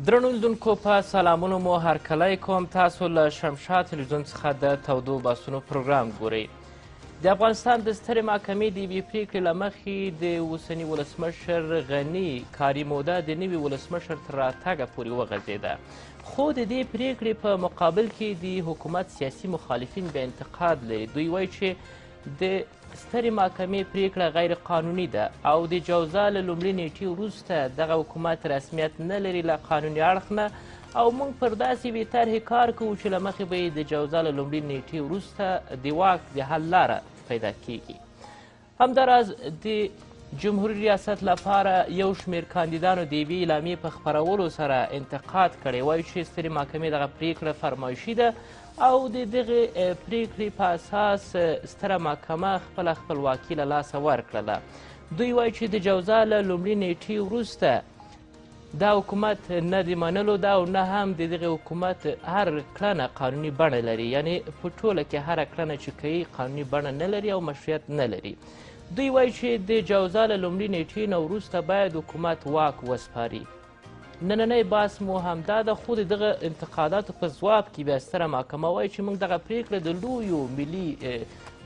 درنو لیدونکو په سلامونو مو هرکلی کوم. تاسو له شمشاد تلویزیون څخه د تودو بحثونو پروګرام ګورئ. د افغانستان د سترې محکمې د یوې پریکړې له مخې د اوسني ولسمشر غني کاري موده د نوي ولسمشر تر راتګه پورې وغځېده، خو د دې پریکړې په مقابل کې د حکومت سیاسي مخالفین بیا انتقاد لري. دوی وایي چې د سترې محکمې پریکړه غیر قانوني ده او د جوزا له لومړۍ نیټې وروسته دغه حکومت رسمیت نه لري له قانوني اړخ نه، او موږ پر داسې یوې طرحې کار کوو چې له مخې به یې د جوزا له لومړۍ نیټې وروسته د واک د حل لاره پیدا کیږي. همداراز د جمهوري ریاست لپاره یو شمېر کاندیدانو د یوې اعلامیې په خپرولو سره انتقاد کړی، وایي چې سترې محکمې دغه پریکړه فرمایشي ده او د دغې پریکړې په اساس ستره محکمه خپله خپلواکي له لاسه ورکړله. دوی وایي چې د جوزا له لومړۍ نیټې وروسته دا حکومت نه د منلو ده او نه هم د دغې حکومت هر کړنه قانوني بڼه لري، یعنې په ټوله کې هره کړنه چې کوي قانوني بڼه نه لري او مشروعیت نه لري. دوی وایي چې د جوزا له لومړۍ نیټې نه وروسته باید حکومت واک وسپاري. نننی بحث مو همدا ده، خو د دغه انتقاداتو په ځواب کې بیا ستره محکمه وایي چې موږ دغه پریکړه د لویو ملي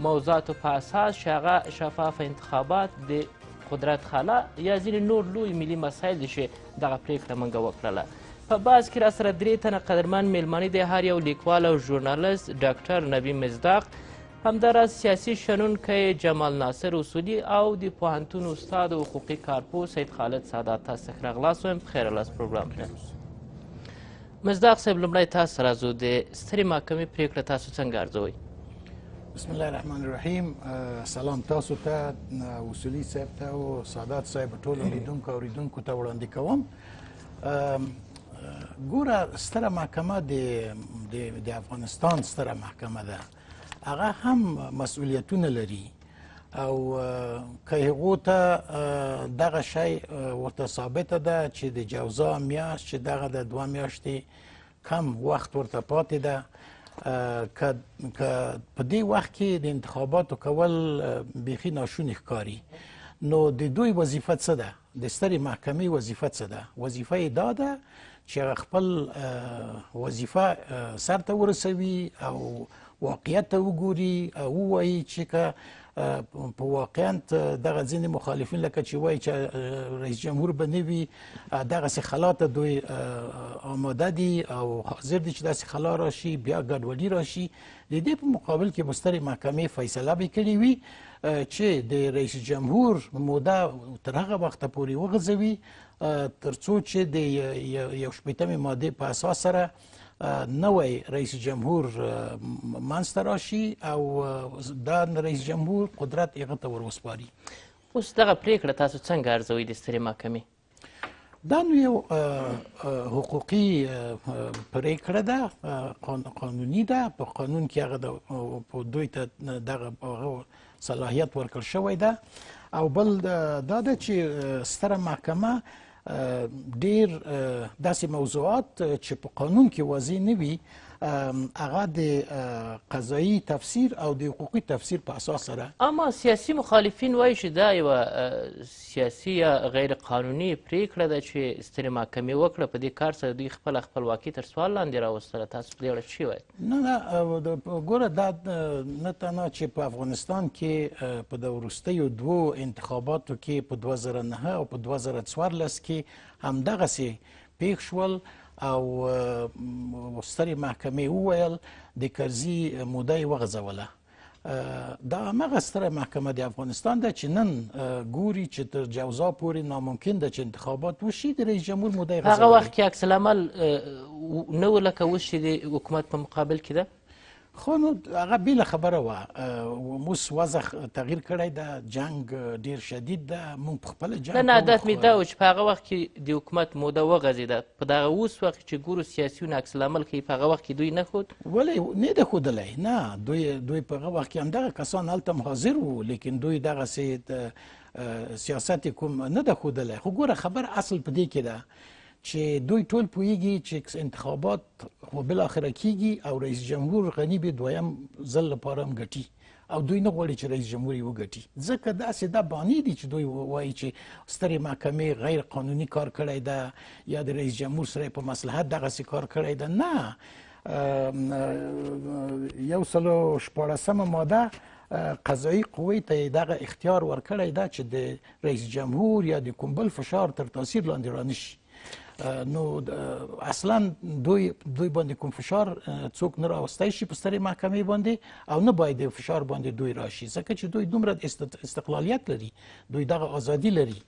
موضوعاتو په اساس چې هغه شفافه انتخابات د قدرت خلا یا ځینې نور لوی ملي مسایل دي چې دغه پریکړه موږ وکړله. په بحث کې راسره درې تنه قدرمن میلمانه دی، هر یو لیکوال او ژورنالیست ډاکټر نبی مصداق، همداراز سیاسي شنونکی جمال ناصر اصولي او د پوهنتون استاد او حقوقي کارپوه سید خالد سادات. تاسو ښه راغلاست وایم، پخیر راغلاست پروګرام ته. مصداق صاحب، لومړی تاسو سره ځو، د سترې محکمې پریکړه تاسو څنګه ارزوئ؟ بسم الله الرحمن الرحیم. سلام تاسو ته، اصولي صاحب ته او سادات صاحب، ټولو لیدونکو او اوریدونکو ته وړاندې کوم. ګوره، ستره محکمه د افغانستان ستره محکمه ده، هغه هم مسئولیتونه لري او که هغو ته دغه شی ورته ثابته ده چې د جوزا میاشت چې دغه د 2 میاشتې کم وخت ورته پاتې ده، که په دې وخت کې د انتخاباتو کول بیخي ناشوني ښکاري، نو د دوی وظیفه څه ده؟ د سترې محکمې وظیفه څه ده؟ وظیفه یې دا ده چې خپل وظیفه سرته ورسوي او واقعیت ته وګوري او ووایي چې که په واقعیت دغه ځینې مخالفین لکه چې وایي چې رئیس جمهور به نه وي، دغسې خلا ته دوی آماده دي او حاضر دي چې داسې خلا راشي، بیا ګډوډي راشي. د دې په مقابل کې به سترې محکمې فیصله به کړې وي چې د رئیس جمهور موده تر هغه وخته پورې وغځوي تر څو چې د 1/8 مادې په اساس سره نوی رئیس جمهور منځته راشي او دا رئیس جمهور قدرت هغه ته ور وسپاري. اوس دغه پریکړه تاسو څنګه ارزوئ د سترې محکمې؟ دا نو یو حقوقي پریکړه ده، قانوني ده، په قانون کې هغه دوی ته دغه صلاحیت ورکړل شوی ده. او بل دا ده چې ستره محکمه ډیر داسې موضوعات چې په قانون کې واضح نه وي، هغه د قضایي تفسیر او د حقوقي تفسیر په اساس سره. اما سیاسي مخالفین وایي چې دا یوه سیاسي یا غیر قانوني پریکړه ده چې سترې محکمې وکړه، په دې کار سره دوی خپله خپلواکي تر سوال لاندې راوستله. تاسو په دې اړه څه وایئ؟ نه، ګوره، دا نه تنها چې په افغانستان کې په د وروستیو 2 انتخاباتو کې په 2009 او په 2014 کې همدغسې پېښ شول او سترې محکمې وویل د کرزي موده یې وغځوله. دا همغه ستره محکمه د افغانستان ده چې نن ګوري چې تر جوزا پورې ناممکن ده چې انتخابات وشي، د رئیس جمهور موده یې غځولې. هغه وخت کې عکس العمل نه و لکه اوس چې د حکومت په مقابل کې ده؟ خو نو هغه بیله خبره وه، اوس وضع تغییر کړی ده، جنگ ډیر شدید ده، موږ په خپله جنګ نه، هدف مې دا و چې په هغه وخت کې د حکومت موده وغځېده، په دغه اوس وخت چې ګورو سیاسیون عکس العمل کوي، په هغه وخت کې دوی نه ښود؟ ولې نه ده ښودلی؟ نه، دوی په هغه وخت کې همدغه کسان هلته حاضر وو، لیکن دوی دغسې سیاست کوم نه ده ښودلی. خو ګوره، خبر اصل په دې کې ده چې دوی ټول پوهیږي چې انتخابات خو بالاخره کیږي او رئیس جمهور غني به دویم ځل لپاره هم ګټي او دوی نه غواړي چې رئیس جمهور یې وګټي. ځکه داسې دا بانې دي چې دوی وایي چې سترې محکمې غیر قانوني کار کړی ده یا د رئیس جمهور سره په مصلحت دغسې کار کړی ده. نه، 114 ماده قضایي قوې ته دغه اختیار ورکړی ده چې د رئیس جمهور یا د کوم بل فشار تر تاثیر لاندې رانشي. نو اصلا دوی باندې کوم فشار څوک نه راوستی شي په سترې محکمې باندې او نه باید د فشار باندې دوی راشي، ځکه چې دوی دومره استقلالیت لري، دوی دغه ازادي لري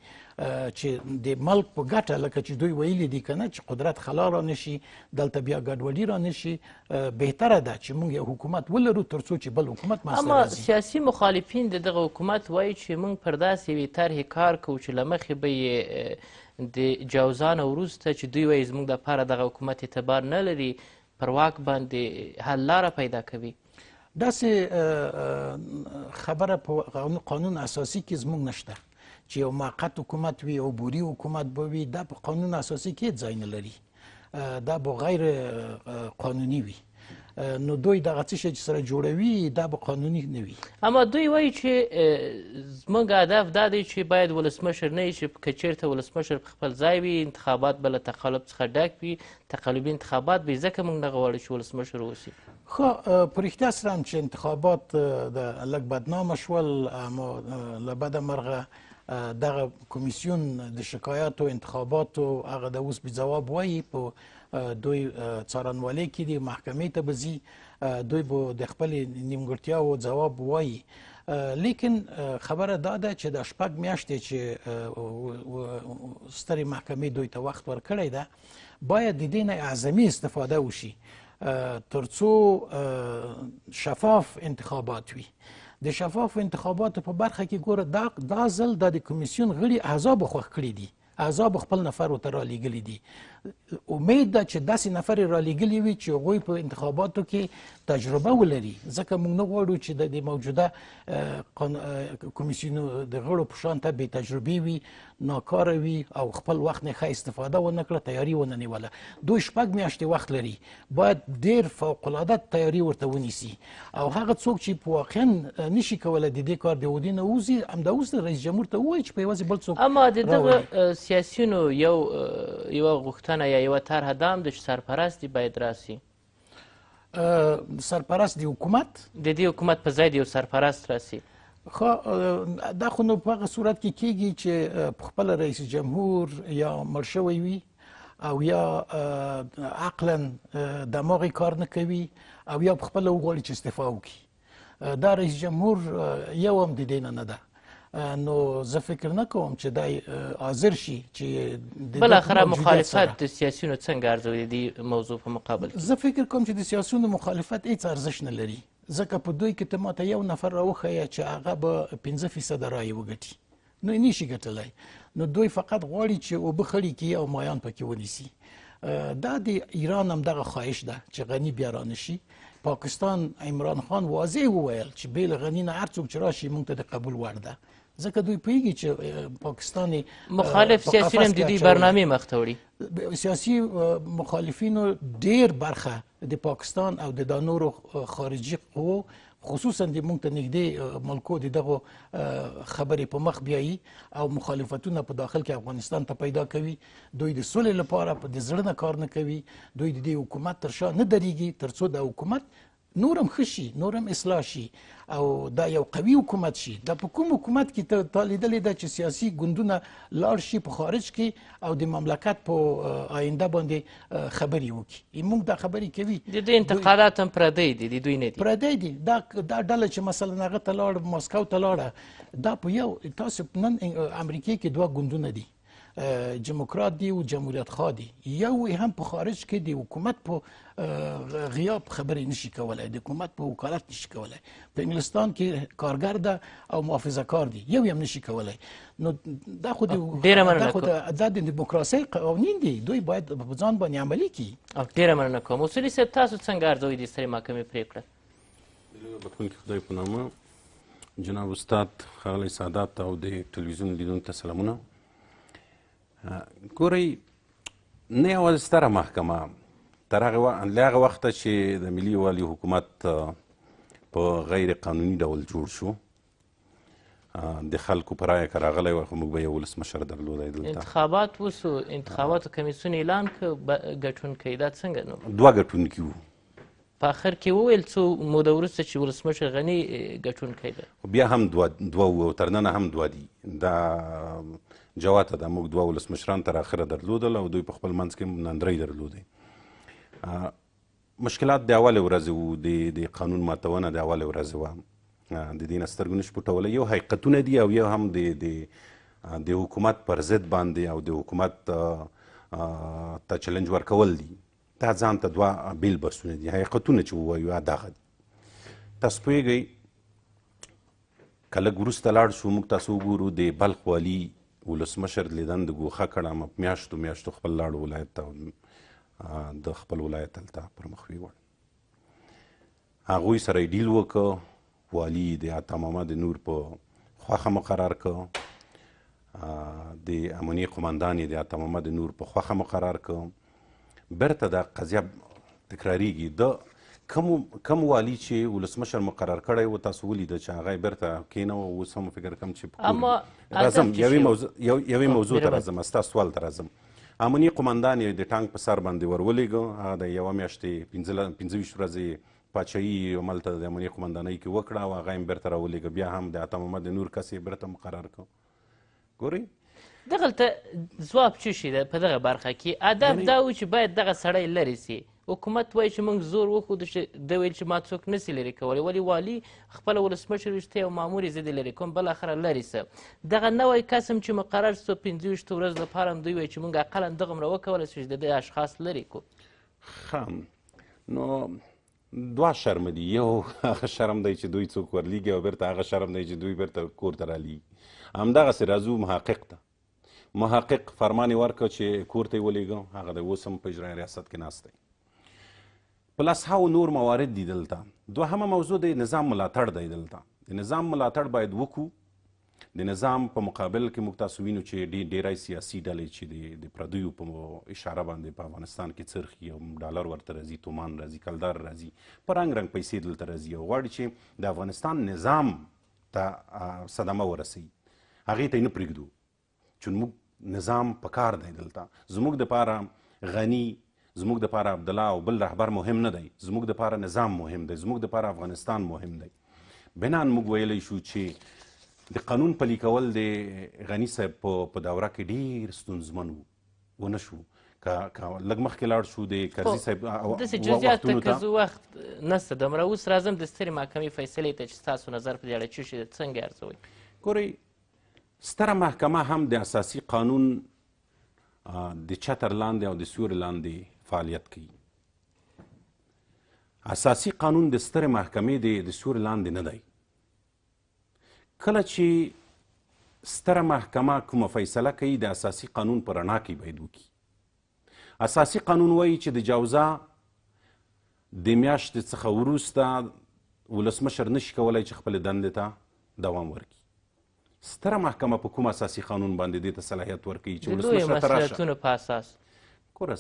چې د ملک په ګټه، لکه چې دوی ویلي دي که نه چې قدرت خلا را نشي، دلته بیا ګډوډي را نشي. بهتره ده چې موږ یو حکومت ولرو تر څو چې بل حکومت منځته راځي. اما سیاسي مخالفین د دغه حکومت وایي چې موږ پر داسې یوې طرحې کار کوو چې له مخې به یې د جوزانه وروسته چې دوی وایي زموږ دپاره دغه حکومت اعتبار نه لري پر واک باندې حل لاره پیدا کوي. داسې خبره په قانون اساسي کې زموږ نشته چې یو موقت حکومت وي او بوري حکومت به وي. دا په قانون اساسي کې ځای نه لري، دا به غیر قانوني وي. نو دوی دغه څه شی چې سره جوړوي دا به قانوني نه وي. اما دوی وایي چې زموږ هدف دا دی چې باید ولسمشر نه وي، چې که چېرته ولسمشر په خپل ځای وي، انتخابات به له تقلب څخه ډک وي، تقلبي انتخابات به وي، ځکه موږ نه غواړو چې ولسمشر واوسي. خو په رښتیا سره هم چې انتخابات لږ بدنامه شول، اما له بده مرغه دغه کمیسیون د شکایاتو انتخاباتو هغه د اوس بې ځواب وایي، په دوی څارنوالۍ کې دي، محکمې ته به ځي، دوی به د خپلې نیمګړتیاوو ځواب وایي. لیکن خبره دا ده چې د 6 میاشتې چې سترې محکمې دوی ته وخت ورکړی ده، باید د دې نه اعظمي استفاده وشي تر څو شفاف انتخابات وي. د شفاف انتخاباتو په برخه کې ګوره دا ځل د کمیسیون غړي احزاب خوښ کړي دي، احزاب خپل نفر ورته رالیږلي دي. امید ده چې داسې نفر یې رالیږلي وي چې هغوی په انتخاباتو کې تجربه ولري، ځکه موږ نه غواړو چې د موجوده کمیسیونو د غړو په شان ته بې تجربې وي، ناکاره وي او خپل وخت نه ښه استفاده ونه کړه، تیاري ونه نیوله. دوی 6 میاشتې وخت لري، باید ډېر فوقالعاده تیاري ورته ونیسي. او هغه څوک چې په واقعا نشي کولی د دې کار د عهدې نه ووځي، همدا اوس رئیس جمهور ته ووایي چې په یوازې بل څوک. اما د دغه سیاسیونو یوه غوښتنه یا یوه طرحه دا هم ده چې سرپرست باید راسي. سرپرست د حکومت، د دې حکومت په ځای د یو سرپرست راسي. خو دا خو نو په هغه صورت کې کیږي چې خپله رئیس جمهور یا مړ شوی وي او یا عقلا دماغ کار نه کوي او یا خپله وغواړي چې استعفا وکړي. دا رئیس جمهور یو هم د دې نه ده. نو زه فکر نه کوم چې دا حاضر شي چې بالاخره مخالفت د سیاسیونو څنګه ارزوي د دې موضوع په مقابل کې؟ زه فکر کوم چې د سیاسیونو مخالفت هیڅ ارزښت نه لري، ځکه په دوی کې ته ماته یو نفر راوښیه چې هغه به 15% رایې وګټي، نو یې نشي ګټلی. نو دوی فقط غواړي چې اوبه خړې کړي او مایان پکې ونیسي. دا د ایران هم دغه خواهش ده چې غني بیا رانشي. پاکستان عمران خان واضح وویل چې بې له غني نه هر څوک چې راشي موږ ته د قبول وړ ده، ځکه دوی پوهېږي چې پاکستان مخالف سیاسیون هم د دې برنامې مخ ته وړي. سیاسي مخالفینو ډېر برخه د پاکستان او د نورو خارجي قوو، خصوصا د موږ ته نږدې ملکو د دغو خبرې په مخ بیایي او مخالفتونه په داخل کې افغانستان ته پیدا کوي. دوی د سولې لپاره په د زړه نه کار نه کوي، دوی د دې حکومت تر شا نه درېږي تر څو د حکومت نورم ښه شي، نورم اصلاح شي او دا یو قوي حکومت شي. دا په کوم حکومت کې تا لیدلې ده چې سیاسي ګوندونه لاړ شي په خارج کې او د مملکت په آینده باندې خبرې وکړي؟ موږ دا خبرې کوي. د دوی انتقادات هم پردی دي، د دوی نه دي. پردی دي. دا ډله چې مثلا هغه ته لاړه، ماسکو ته لاړه، دا په یو تاسو نن امریکې کې 2 ګوندونه دي، جمهوریت دی او جمهوریت خواه دی. یو هم په خارج کې د حکومت په غیاب خبرې نشي کولای، د حکومت په وکالت نشي کولای. په انګلستان کې کارګر ده او محافظه کار دی، یو هم نشي کولای. نو دا خو دا د دیموکراسۍ قوانین دي، دوی باید په ځان باندې عملي کړي. ډېره مننه کوم. اصولي صاحب تاسو څنګه ارزوئ د سترې محکمې پرېکړه؟ بخښونکي خدای په نامه جناب استاد ښاغلی سادات او د تلویزیون لیدونکو ته سلامونه. ګورئ، نه یوازې ستره محکمه، له هغه وخته چې د ملي یووالي حکومت په غیر قانوني ډول جوړ شو. د خلکو په رایه که راغلی وای خو موږ به یو ولسمشر درلودی دلته. انتخابات وسو، انتخاباتو کمیسیون اعلان کړ ګټونکی، دا څنګه نو؟ 2 ګټونکي وو. په آخر کې وویل څو موده وروسته چې ولسمشر غني ګټونکی دی. بیا هم 2 وو، تر ننه هم 2 دي. دا جواته ده، موږ 2 ولسمشران تر اخره درلودل او دوی په خپل منځ کې نن 3 درلودی. مشکلات د اولې ورځې وو، د قانون ماتونه د اولې ورځې وه. د دې نه سترګو نشي پټولی. یو حقیقتونه دي او یو هم د حکومت پر ضد باندې او د حکومت ته چلنج ورکول دي. دا ځان ته 2 بیل بحثونه دي. حقیقتونه چې ووایو دغه دي. تاسو پوهېږئ که لږ وروسته لاړ شو موږ تاسو وګورو د بلخ والي ولسمشر لیدن د ګوښه کړه په میاشتو خپل لاړو ولایت ته، د خپل ولایت هلته پرمخ ویوړ. هغوی سره یې ډیل وکړه. والي د عطا محمد نور په خوښه مقرر کړ، د امنیې قماندان یې د عطا محمد نور په خوښه مقرر کړ. بیرته دا قضیه تکراریږي. د کم والي چې ولسمشر مقرر کړی و تاسو ولیده چې هغه یې بیرته کېنوه. اوس هم فکر کوم چې راځم یوې موضوع ته راځم، ستا سوال ته راځم. امنیې قماندان یې د ټانک په سر باندې ورولېږه. هغه د 1 میاشتې 25 ورځې پاچاهي هملته د امنیې قماندانۍ کې وکړه او هغه یې بیرته راولېږه. بیا هم د عطا محمد نور کس یې بیرته مقرر کړ. ګورئ دغلته ځواب څه شي ده په دغه برخه کې؟ هدف دا و چې باید دغه سړی لرې سي. حکومت وایي چې موږ زور وښودو چې ده ویل چې ما څوک نسي لرې کولی، ولې والي خپله ولسمشر ویشتی او مامور یې زه دې لرې کوم، بالاخره لرې سه. دغه نوی کس هم چې مقرر سو 25 ورځو لپاره هم دوی وایي چې موږ اقلا دغومره وکولی سو چې د دې اشخاص لرې کړو. نو 2 شرم دي. یو هغه شرم دی چې دوی څوک ورلیږي او بیرته هغه شرم دی چې دوی بیرته کور ته رالیږي. همدغسې راځو محقق ته. محقق فرمان یې ورکړه چې کور ته یې ولېږه. هغه د اوس هم په اجرایي ریاست کې ناست دی. په 10 نور موارد دي دلته. دوهمه موضوع د نظام ملاتړ دی. دلته د نظام ملاتړ باید وکړو. د نظام په مقابل کې موږ تاسو وینو چې ډېری سیاسي ډلې چې د پردیو په اشاره باندې په افغانستان کې څرخي او ډالر ورته راځي، تومان راځي، کلدار راځي، په رنګ رنګ پیسې دلته راځي او غواړي چې د افغانستان نظام ته صدمه ورسوي. هغې ته یې نه پرېږدو چې موږ نظام په کار دی. دلته زموږ دپاره غني، زموږ دپاره عبدالله او بل رهبر مهم نه دی. زموږ دپاره نظام مهم دی. زموږ دپاره افغانستان مهم دی. بنان موږ ویلی شو چې د قانون پلي کول د غني صاحب په دوره کې ډېر ستونزمن ونه شو. که لږ مخکې لاړ شو د کرزي صاحب داسې جزیات ته که زه وخت نسته دومره. اوس راځم د سترې محکمې فیصلې ته چې ستاسو نظر په دې اړه څه شي، څنګه ارزوئ؟ ګورئ ستره محکمه هم د اساسي قانون د چتر لاندې او د سیوري لاندې فعالیت کوي. اساسي قانون د سترې محکمې د سیوري لاندې نه دی. کله چې ستره محکمه کومه فیصله کوي د اساسي قانون په رڼا کې باید وکړي. اساسي قانون وایي چې د جوزا د میاشتې څخه وروسته ولسمشر نشي کولی چې خپلې دندې ته دوام ورکړي. ستره محکمه په کوم اساسي قانون باندې دې ته صلاحیت ورکوي چې ولسمشر ته راشه؟ د لویو مسؤلیتونو په اساس. ګوره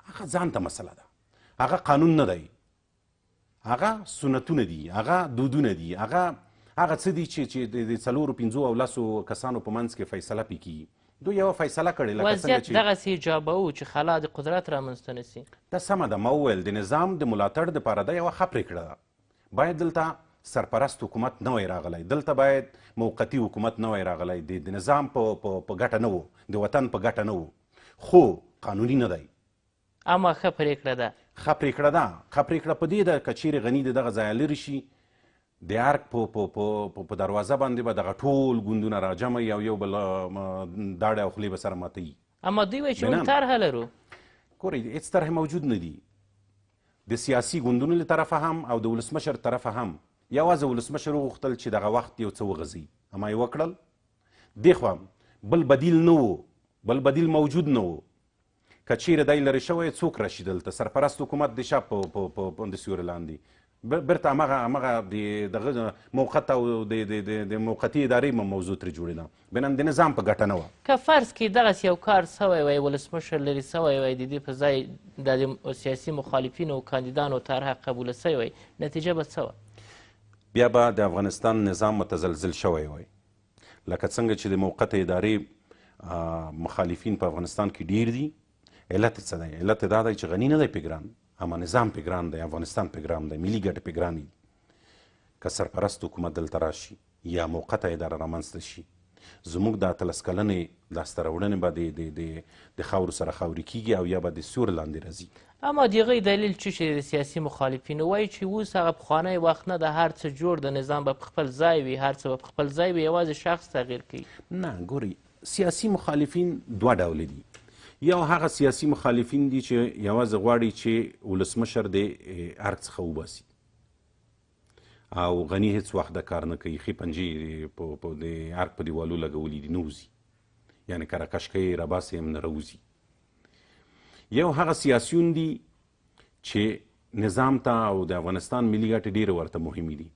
هغه ځان ته مسله ده. هغه قانون نه دی. هغه سنتونه دي، هغه دودونه دي، هغه څه دي چې د 4 5 او 10 کسانو په منځ کې فیصله پې کیږي. دوی یوه فیصله کړې لکه وضعیت دغسې ایجابه و چې خلا د قدرت رامنځته نه سي. دا سمه ده. ما وویل د نظام د ملاتړ دپاره دا یوه ښه پرېکړه ده. باید دلته سرپرست حکومت نه وای راغلی. دلته باید موقتي حکومت نه وای راغلی. د نظام په ګټه نه و، د وطن په ګټه نه و، خو قانوني نه دی. اما ښه پرېکړه ده. ښه پرېکړه ده. ښه پرېکړه په دې ده که چیرې غني د دغه ځایه لرې شي، د ارګ په دروازه باندې به دغه ټول ګوندونه راجمع او یو بل داړې او خولې به سره ماتوي. اما دوی وایي چې موږ طرحه لرو. ګورئ هېڅ طرحې موجود نه دي. د سیاسي ګوندونو له طرفه هم او د ولسمشر طرفه هم. یوازې ولسمشر وغوښتل چې دغه وخت یو څه وغځي، اما یې وکړل. دې خوا بل بدیل نه و، بل بدیل موجود نه و. که چیرې دی لرې شوی څوک راشي دلته؟ سرپرست حکومت د شا په د سیوري لاندې بیرته همغه دغه موقت او د موقتي ادارې موضوع ترې جوړېده. بنان د نظام په ګټه نه وه. که فرض کړي دغسې یو کار سوی وای، ولسمشر لرې سوی وای، د دې په ځای د سیاسي مخالفینو او کاندیدانو طرحه قبوله سوی وای، نتیجه به څه وه؟ بیا به د افغانستان نظام متزلزل شوی وای. لکه څنګه چې د موقته ادارې مخالفین په افغانستان کې ډیر دي. علت څه دی؟ علت دا دی چې غني نه دی پې ګران، اما نظام پې ګران دی، افغانستان پې ګران دی، ملي ګټې پې ګرانې دي. که سرپرست حکومت دلته راشي یا موقته اداره رامنځته شي، زموږ د 13 کلنې لاسته راوړنې به د خاورو سره خاوري کیږي او یا به د سیوري لاندې راځي. اما د هغې دلیل څه شي د سیاسي مخالفینو؟ وایي چې اوس هغه پخوانی وخت نه د هر څه جوړ د نظام به په خپل ځای وي، هر څه به په خپل ځای وي، یوازې شخص تغییر کوي. نه ګوري، سیاسي مخالفین دوه ډوله دي. یو هغه سیاسي مخالفین دي چې یوازې غواړي چې ولسمشر د ارګ څخه وباسي او غني هیڅ وخت د کار نه کوي، ښې پنجې په د ارګ په دیوالو لګولي دي، نه وځي، یعنې که راکش کوي راباسي هم نه راوځي. یو هغه سیاسیون دي چې نظام ته او د افغانستان ملي ګټې ډېرې ورته مهمې دي.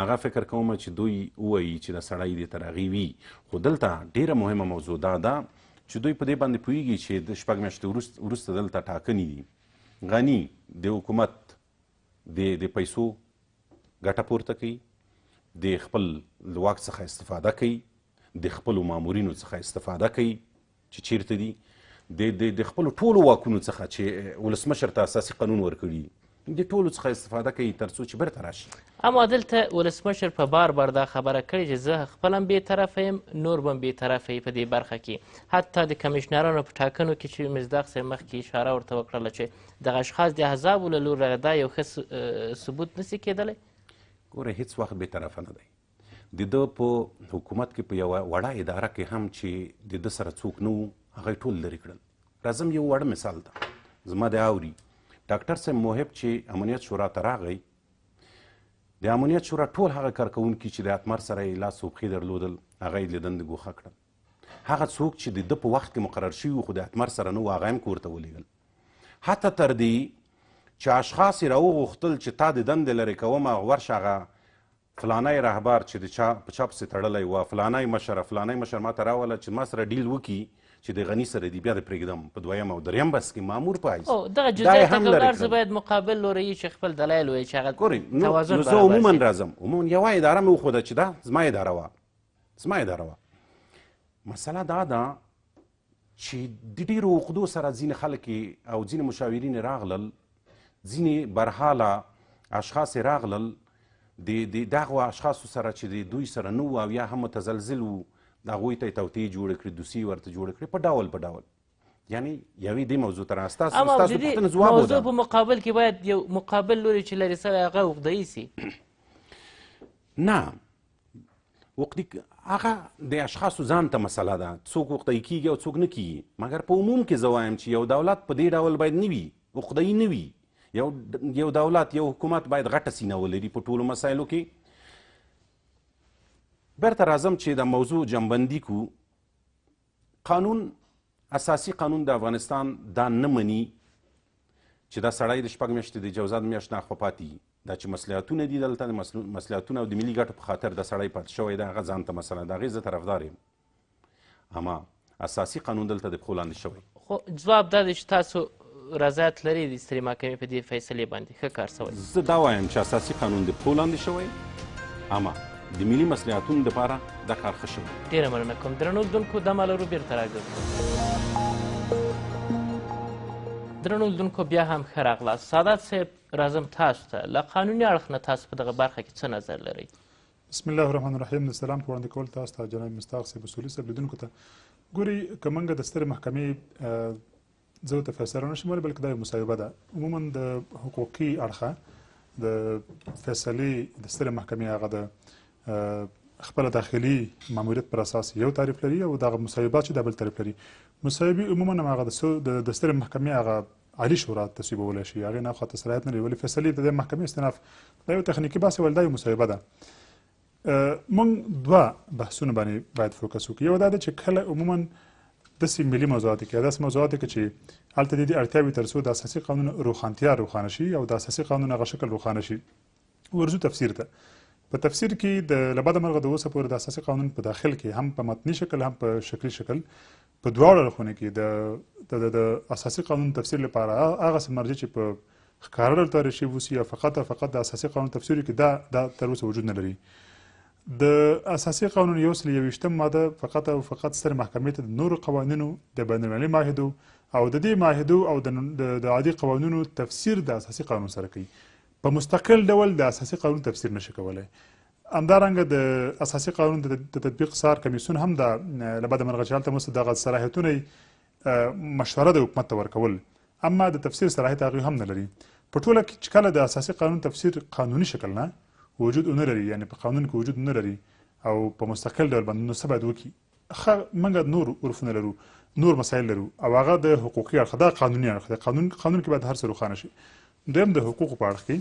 هغه فکر کوم چې دوی ووایي چې د سړی دې تر هغې وي، خو دلته ډېره مهمه موضوع دا ده چې دوی په دې باندې پوهېږي چې د 6 میاشتې وروسته دلته ټاکنې دي. غني د حکومت د پیسو ګټه پورته کوي، د خپل واک څخه استفاده کوي، د خپلو مامورینو څخه استفاده کوي چې چیرته دي، د خپلو ټولو واکونو څخه چې ولسمشر ته اساسي قانون ورکړي، د ټولو څخه استفاده کوي تر څو چې بیرته راشي. اما دلته ولسمشر په بار دا خبره کړې چې زه خپله هم بېطرفه یم، نور به هم بېطرفه یي په دې برخه کې. حتی د کمیشنرانو په ټاکنو کې چې مصداق صاحب مخکې اشاره ورته وکړله چې دغه اشخاص د احزابو له لورې دا یو ښه ثبوت نسي کېدلی. ګوره هېڅ وخت بېطرفه نه دی. د ده په حکومت کې په یوه وړه اداره کې هم چې د ده سره څوک نه وو، هغه یې ټول لرې کړل. راځم یو وړه مثال ده زما د اوري. ډاکټر صاحب موهب چې امنیت شورا ته راغی، د امنیت شورا ټول هغه کارکوونکي چې د اتمر سره یې لاس و پښې درلودل، هغه یې له دندې ګوښه کړل. هغه څوک چې د ده په وخت کې مقرر شوي خو د اتمر سره نه و، هغه هم کور ته ولېږل. حتی تر دې چې اشخاص یې راوغوښتل چې تا د دندې لرې کوم، ورشه هغه فلانی رهبر چې د چا په چا پسې تړلی و، فلانی مشر ما ته راوله چې ما سره ډیل وکړي چې د غني سره دی بیا د پرېږدم په دویم او دریم بس کې مامور په حیث. دغه جزئیات ته ولاړ، زه باید مقابل لوري چې خپل دلایل وایي چې هغه توازن زه عموما راځم، عموما یوه اداره مې وښوده چې دا زما اداره وه. مسله دا ده چې د ډېرو عقدو سره ځینې خلک او ځینې مشاورین راغلل، ځینې برحاله اشخاص راغلل د دغو اشخاصو سره چې د دوی سره نه وو او یا هم متزلزل وو، هغوی ته یې توطیې جوړه کړي، دوسیې ورته جوړه کړي په ډول. یعنې یوې دې موضوع ته ستاسو پوښتنه ځواب وده. موضوع په مقابل کې باید یو مقابل لوري چې لرې سوی هغه عقده‌یي سي. نه، عقدې هغه د اشخاصو ځان ته مسله ده، څوک عقده‌یي کېږي او څوک نه کېږي. مګر په عموم کې زه وایم چې یو دولت په دې ډول باید نه وي، عقده‌یي نه وي. یو دولت، یو حکومت باید غټه سینه ولري په ټولو مسایلو کې. بیرته راځم چې د موضوع جنبندي کو. قانون، اساسي قانون د افغانستان دا نه مني چې دا سړی د 6 میاشتې د جوزا د میاشت نه اخوا پاتې، دا چې مصلحتونه دي دلته د مصلحتونه او د ملي ګټو په خاطر د سړی پاتې شوی دی، هغه ځان ته مسله ده، هغې زه طرفدار یم. اما اساسي قانون دلته د پښو لاندې شوی. خو جواب دا دی چې تاسو رضایت لري د سترې محکمې په دې فیصلې باندې ښه کار سوی؟ زه دا وایم چې اساسي قانون د پښو لاندې شوی، اما د ملي مصلحتونو دپاره دا کار ښه شوی. ډېره مننه کوم. درنو لیدونکو دمه لرو بیرته راګرځو. درنو لیدونکو بیا هم ښه راغلاست. سعادت صاحب، راځم تاسو ته، له قانوني اړخ نه تاسو په دغه برخه کې څه نظر لرئ؟ بسم الله الرحمن الرحیم. د سلام په وړاندې کول تاسو ته جناب مصداق صاحب، اصولي صاحب، لیدونکو ته. ګورئ، که موږ د سترې محکمې زه ورته فیصله نشم ویلی، بلکې دا یو مصاحبه ده. عموما د حقوقي اړخه د فیصلې د سترې محکمې هغه د خپل داخلي ماموریت پر اساس یو تعریف لري او دغه مصاحبات چې دا بل تعریف لري. مصاحبې عموما هغه د سترې محکمې هغه عالي شورا تصویبولی شي، هغې نه خواته صلاحیت نه لري. ولې فیصلې د دې محکمې استناف دا یو تخنیکي بحث ول، دا یو مصاحبه ده. موږ دوه بحثونه باندې باید فوکس وکړو. یو دا ده چې کله عموما داسې ملي موضوعات کې داسې موضوعات کې چې هلته د دې اړتیا وي تر څو د اساسي قانون روښانه شي او د اساسي قانون هغه شکل روښانه شي، ورځو تفسیر ته. په تفسیر کې د لبده مرغه د اوسه پورې د اساسي قانون په داخل کې هم په متني شکل هم په شکلي شکل په دواړو اړخونو کې د اساسي قانون تفسیر لپاره هغه څه مرجع چې په ښکاره ډول تاریخي وسی او فقط د اساسي قانون تفسیر کې دا تر اوسه وجود نه لري. د اساسي قانون 121 ماده فقط او فقط ستر محکمې ته د نورو قوانینو د بین المللي معاهدو او د دې معاهدو او د عادي قوانینو تفسیر د اساسي قانون سره کوي. په مستقل ډول د اساسي قانون تفسیر نشي کولای. همدارنګه د اساسي قانون د تطبیق څار کمیسیون هم د لبد مرغچال ته مست دغه صلاحیتونه مشوره د حکومت ته ورکول، اما د تفسیر صلاحیت هغه هم نه لري. په ټوله کې چې کله د اساسي قانون تفسیر قانوني شکل نه وجود نه لري، یعنی په قانون کې وجود نه لري او په مستقل ډول باندې نو څه باید وکړي؟ موږ نور عرفونه لرو، نور مسایل لرو او هغه د حقوقي اړخ دا قانوني اړخ دی. قانون کې باید هر څه روښانه شي. دویم د حقوقو په اړخ کې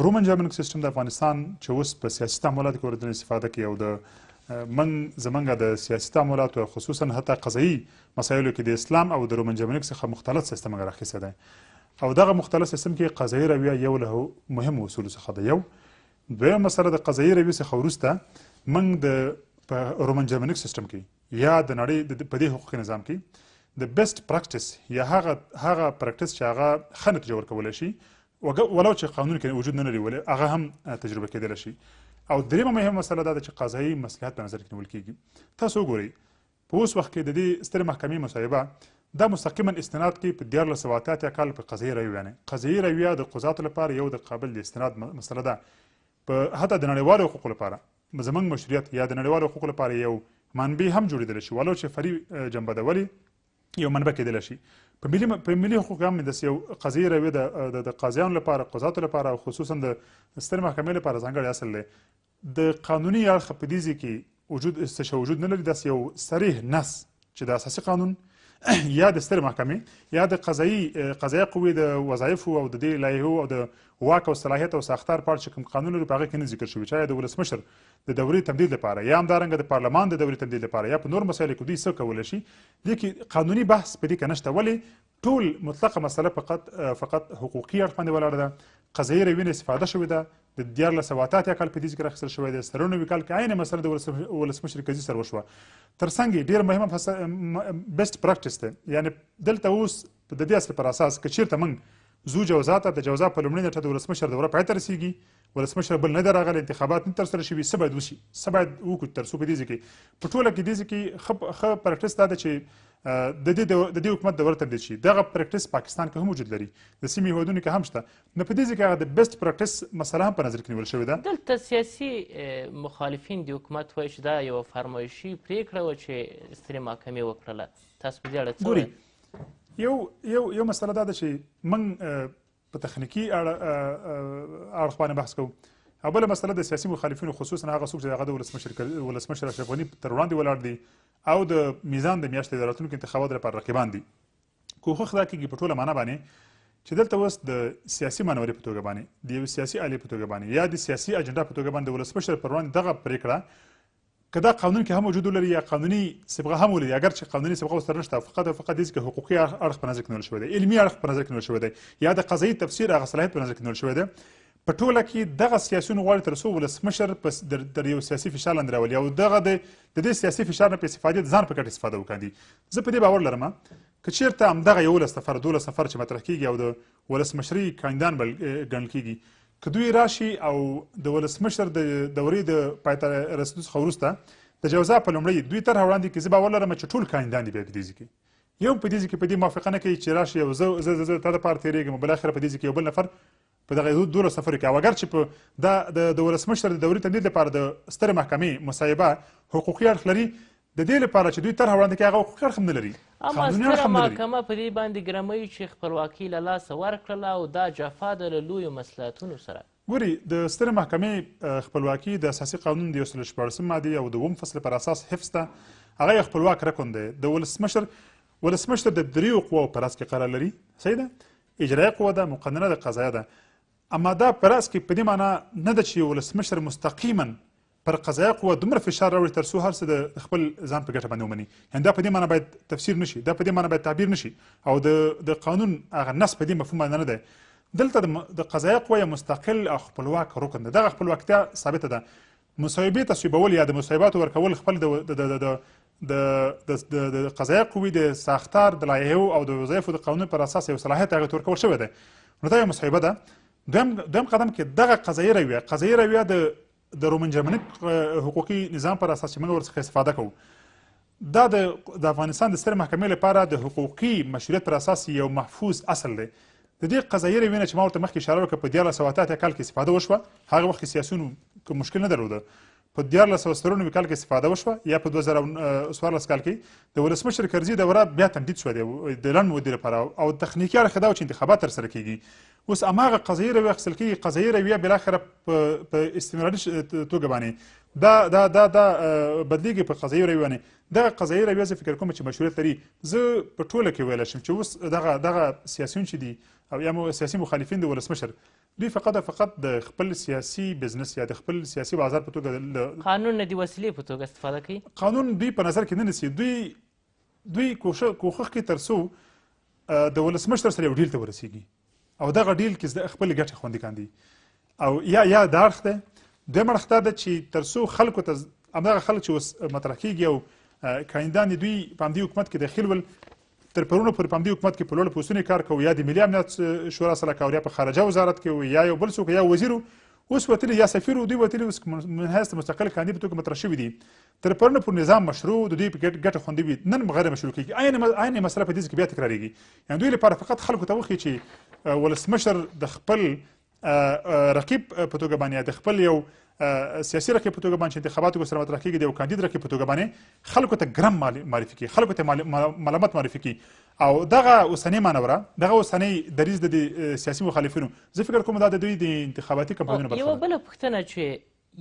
رومن جرمنیک سیستم د افغانستان چې اوس په سیاسي تعاملاتو کې ورته استفاده کوي او د زمونږ د سیاسي تعاملاتو خصوصا حتی قضایي مسایلو کې د اسلام او د رومن جرمنیک څخه مختلف سیستم راخیسته دی او دغه مختلف سیستم کې قضایي رویه یو له مهم اصولو څخه ده. یو دویم مسله د قضایي رویې څخه وروسته موږ د رومن جرمنیک سیستم کې یا د نړۍ په دې حقوقي نظام کې د بیسټ پراکټس یا هغه پراکټس چې هغه ښه نتیجه ورکولی شي ولو چې قانون کې وجود نه لري ولې هغه هم تجربه کېدلی شي. او دریمه مهمه مسله دا ده چې قضایي مصلحت په نظر کې نیول کېږي. تاسو وګورئ په اوس وخت کې د دې سترې محکمې مصاحبه دا مستقیما استناد کوي په 1488 کال په قضایي رویه. یعنې قضایي رویه د قضاتو لپاره یو د قابل د استناد مسله ده. په حتی د نړیوالو حقوقو لپاره زموږ مشروعیت یا د نړیوالو حقوقو لپاره یو منبع هم جوړېدلی شي ولو چې فري جنبه ده، ولې یو منبع کېدلی شي. په ملي حقوقو هم داسې یو قضایي رویه د قاضیانو لپاره، قضاتو لپاره او خصوصا د سترې محکمې لپاره ځانګړی اصل دی. د قانوني اړخ په دې ځای کې وجود نه لري. داسې یو صریح نص چې د اساسي قانون یا د سترې محکمې یا د قضایي قوې د وظایفو او د دې لایحو او د واک او صلاحیت او ساختار په اړه چې کوم قانون لري په هغه کې نه ذکر شوي، چا د ولسمشر د دورې تمدید لپاره یا همدارنګه د پارلمان د دورې تمدید لپاره یا په نور مسایلو کې دوی څه کولی شي. دې کې قانوني بحث په دې کې نشته. ولې ټول مطلقه مسله فقط حقوقي اړخ باندې ولاړه ده. قضایي رویې نه استفاده شوې ده. د 1488 کال په دې کې راخیستل شوی دی. 93 کال کې عین مسله د ولسمشر قاضي سره وشوه. تر څنګ ډېر مهمه بیسټ پراکټس دی. یعنې دلته اوس د دې اصل پر اساس که چېرته موږ زو جوزات د جوزا په لومړۍ نیټه د ولسمشر دوره پای ته رسېږي، ولسمشر بل نه دی راغلی، انتخابات نه ترسره شوي، څه باید وشي؟ څه باید وکړو تر څو په دې ځای کې په ټوله کې دې ځای کې ښه پراکټس دا ده چې د دې حکومت دوره تمدید شي. دغه پراکټس پاکستان کې هم وجود لري، د سیمې هیوادونو کې هم شته. نو په دې ځای کې هغه د بیسټ پراکټس مسله هم په نظر کې نیول شوې ده. دلته سیاسي مخالفین د حکومت وایي چې دا یوه فرمایشي پرېکړه وه چې سترې محکمې وکړله. تاسو په دې اړه څه وایئ؟ یو مسله دا ده چې موږ په تخنیکي اړخ باندې بحث کوو او بله مسله د سیاسي مخالفینو خصوصا هغه څوک چې هغه د ولسمشر اشرف غني تر وړاندې ولاړ دي او د میزان د میاشتې د راتلونکو انتخاباتو لپاره رقیبان دي. کوښښ دا کېږي په ټوله معنا باندې چې دلته اوس د سیاسي مانورې په توګه باندې د یو سیاسي آلې په توګه باندې یا د سیاسي اجنډا په توګه باندې د ولسمشر پر وړاندې دغه پرېکړه که دا قانون کې هم وجود ولري یا قانوني صبغه هم ولري، اگر چې قانوني صبغه ورسره نشته، فقط دې کې حقوقي اړخ په نظر کې نیول شوی دی، علمي اړخ په نظر کې نیول شوی دی یا د قضایي تفسیر هغه صلاحیت په نظر کې نیول شوی دی. په ټوله کې دغه سیاسیون غواړي تر څو ولسمشر در یو سیاسي فشار لاندې راولي او دغه د دې سیاسي فشار نه په استفادې ځان په ګټه استفاده وکړي. زه په دې باور لرم که چېرته همدغه 11 نفر 12 نفر چې مطرح کېږي او د ولسمشري کاندیدان ګڼل کېږي که دوی راشي او د ولسمشر د دورې د پای ته رسېدو څخه وروسته د جوزا په لومړۍ دوی طرحه وړاندې کړي، زه باور لرم چې ټول کاندیدان دي بیا په دې ځای کې یو په دې ځای کې په دې موافقه نه کوي چې راشي او زه تا دپاره تېرېږم بالاخره په دې ځای کې یو بل نفر په دغه 12 نفرو کې او اگر چې په دا د ولسمشر د دورې تمدید لپاره د سترې محکمې مصاحبه حقوقي اړخ لري، د دې لپاره چې دوی طرحه وړاندې کوي هغه حقوقي اړخ هم نه لري. اما ستره محکمه په دې باندې ګرموي چې خپلواکي له لاسه ورکړله او دا جفا ده له لویو مصلحتونو سره. ګوري د سترې محکمې خپلواکي د اساسي قانون د 114 مادې او د 2 فصل پر اساس حفظ ده. هغه یو خپلواک رکن دی. د ولسمشر د دریو قواو په راس کې قرار لري، صحیح ده؟ اجرایي قوه ده، مقننه ده، قضایه ده. اما دا په راس کې په دې معنا نه ده چې ولسمشر مستقیما پر قضایه قوه دومره فشار راوړي تر څو هر څه د خپل ځان په ګټه باندې ومني. یعنې دا په دې معنا باید تفسیر نشي، دا په دې معنا باید تعبیر نشي او د قانون هغه نص په دې مفهوم باندې نه دی. دلته د قضایه قوه یو مستقل او خپلواک رکن ده. دغه خپلواکتیا ثابته ده. مصاحبې تصویبول یا د مصاحباتو ورکول خپل د د قضایه قوې د ساختار د لایحو او د وظایفو د قانون پر اساس یو صلاحیت هغې ته ورکول شوی دی. نو دا یو مصوبه ده. دویم قدم کې دغه قضایي رویه د رومن جرمنیک حقوقي نظام پر اساس چې موږ ورڅخه استفاده کوو، دا د افغانستان د سترې محکمې لپاره د حقوقي مشروعیت پر اساس یو محفوظ اصل دی. د دې قضایي رویې نه چې ما ورته مخکې اشاره وکړه په 1988 کال کې استفاده وشوه. هغه وخت کې سیاسیونو مشکل نه درلوده. په 1993 کال کې استفاده وشوه یا په 2014 کال کې د ولسمشر کرزي دوره بیا تمدید شوه د لنډ مودې لپاره او تخنیکي اړخ دا و چې انتخابات ترسره کېږي. اوس هماغه قضایي رویه اخیستل کېږي. قضایي رویه بالاخره په استمراري توګه باندې دا بدلیږي په قضایي رویه باندې. دغه قضایي رویه زه فکر کوم چې مشروعیت لري. زه په ټوله کې ویلی شم چې اوس دغه سیاسیون چې دي او یا سیاسي مخالفین د ولسمشر دوی فقط د خپل سیاسي بزنس یا د خپل سیاسي بازار په توګه قانون نه د وسیلې په توګه استفاده کوي. قانون دوی په نظر کې نه نیسي. دوی کوښښ کوي تر څو د ولسمشر سره یو ډیل ته ورسیږي او دغه ډیل کې د خپل ګټې خوندي کاندي او یا دا اړخ دی. دویم اړخ دا ده چې تر څو خلکو ته همدغه خلک چې اوس مطرح کېږي او کاندیدان دوی په همدې حکومت کې داخل ول تر پرونه پورې په همدې حکومت کې په لوړو پوستونو کار کوو یا د ملي امنیت شورا سره کوو یا په خارجه وزارت کې یا یو بل څوک یا وزیر اوس وتلي یا سفیر دوی وتلي اوس من حیث مستقل کاندید په توګه مطرح شوي دي. تر پرونه پورې نظام مشروع د دوی په ګټه خوندي وي. نن غیر مشروع کېږي. عین مسله په دې کې بیا تکرارېږي. یعنې دوی لپاره فقط خلکو ته وښیي چې ولسمشر د خپل رقیب په توګه باندې د خپل یو سیاسي رقیب په توګه باندې چې انتخاباتو کې سره مطرح کېږي د یو کاندید رقیب په توګه باندې خلکو ته ګرم معرفي کړي، خلکو ته معلومات معرفي کړي. او دغه اوسنۍ مانوره دغه اوسنۍ دریځ د سیاسي مخالفینو زه فکر کوم دا د دوی د انتخاباتي کمپاینونو برخه ده. یوه بله پوښتنه چې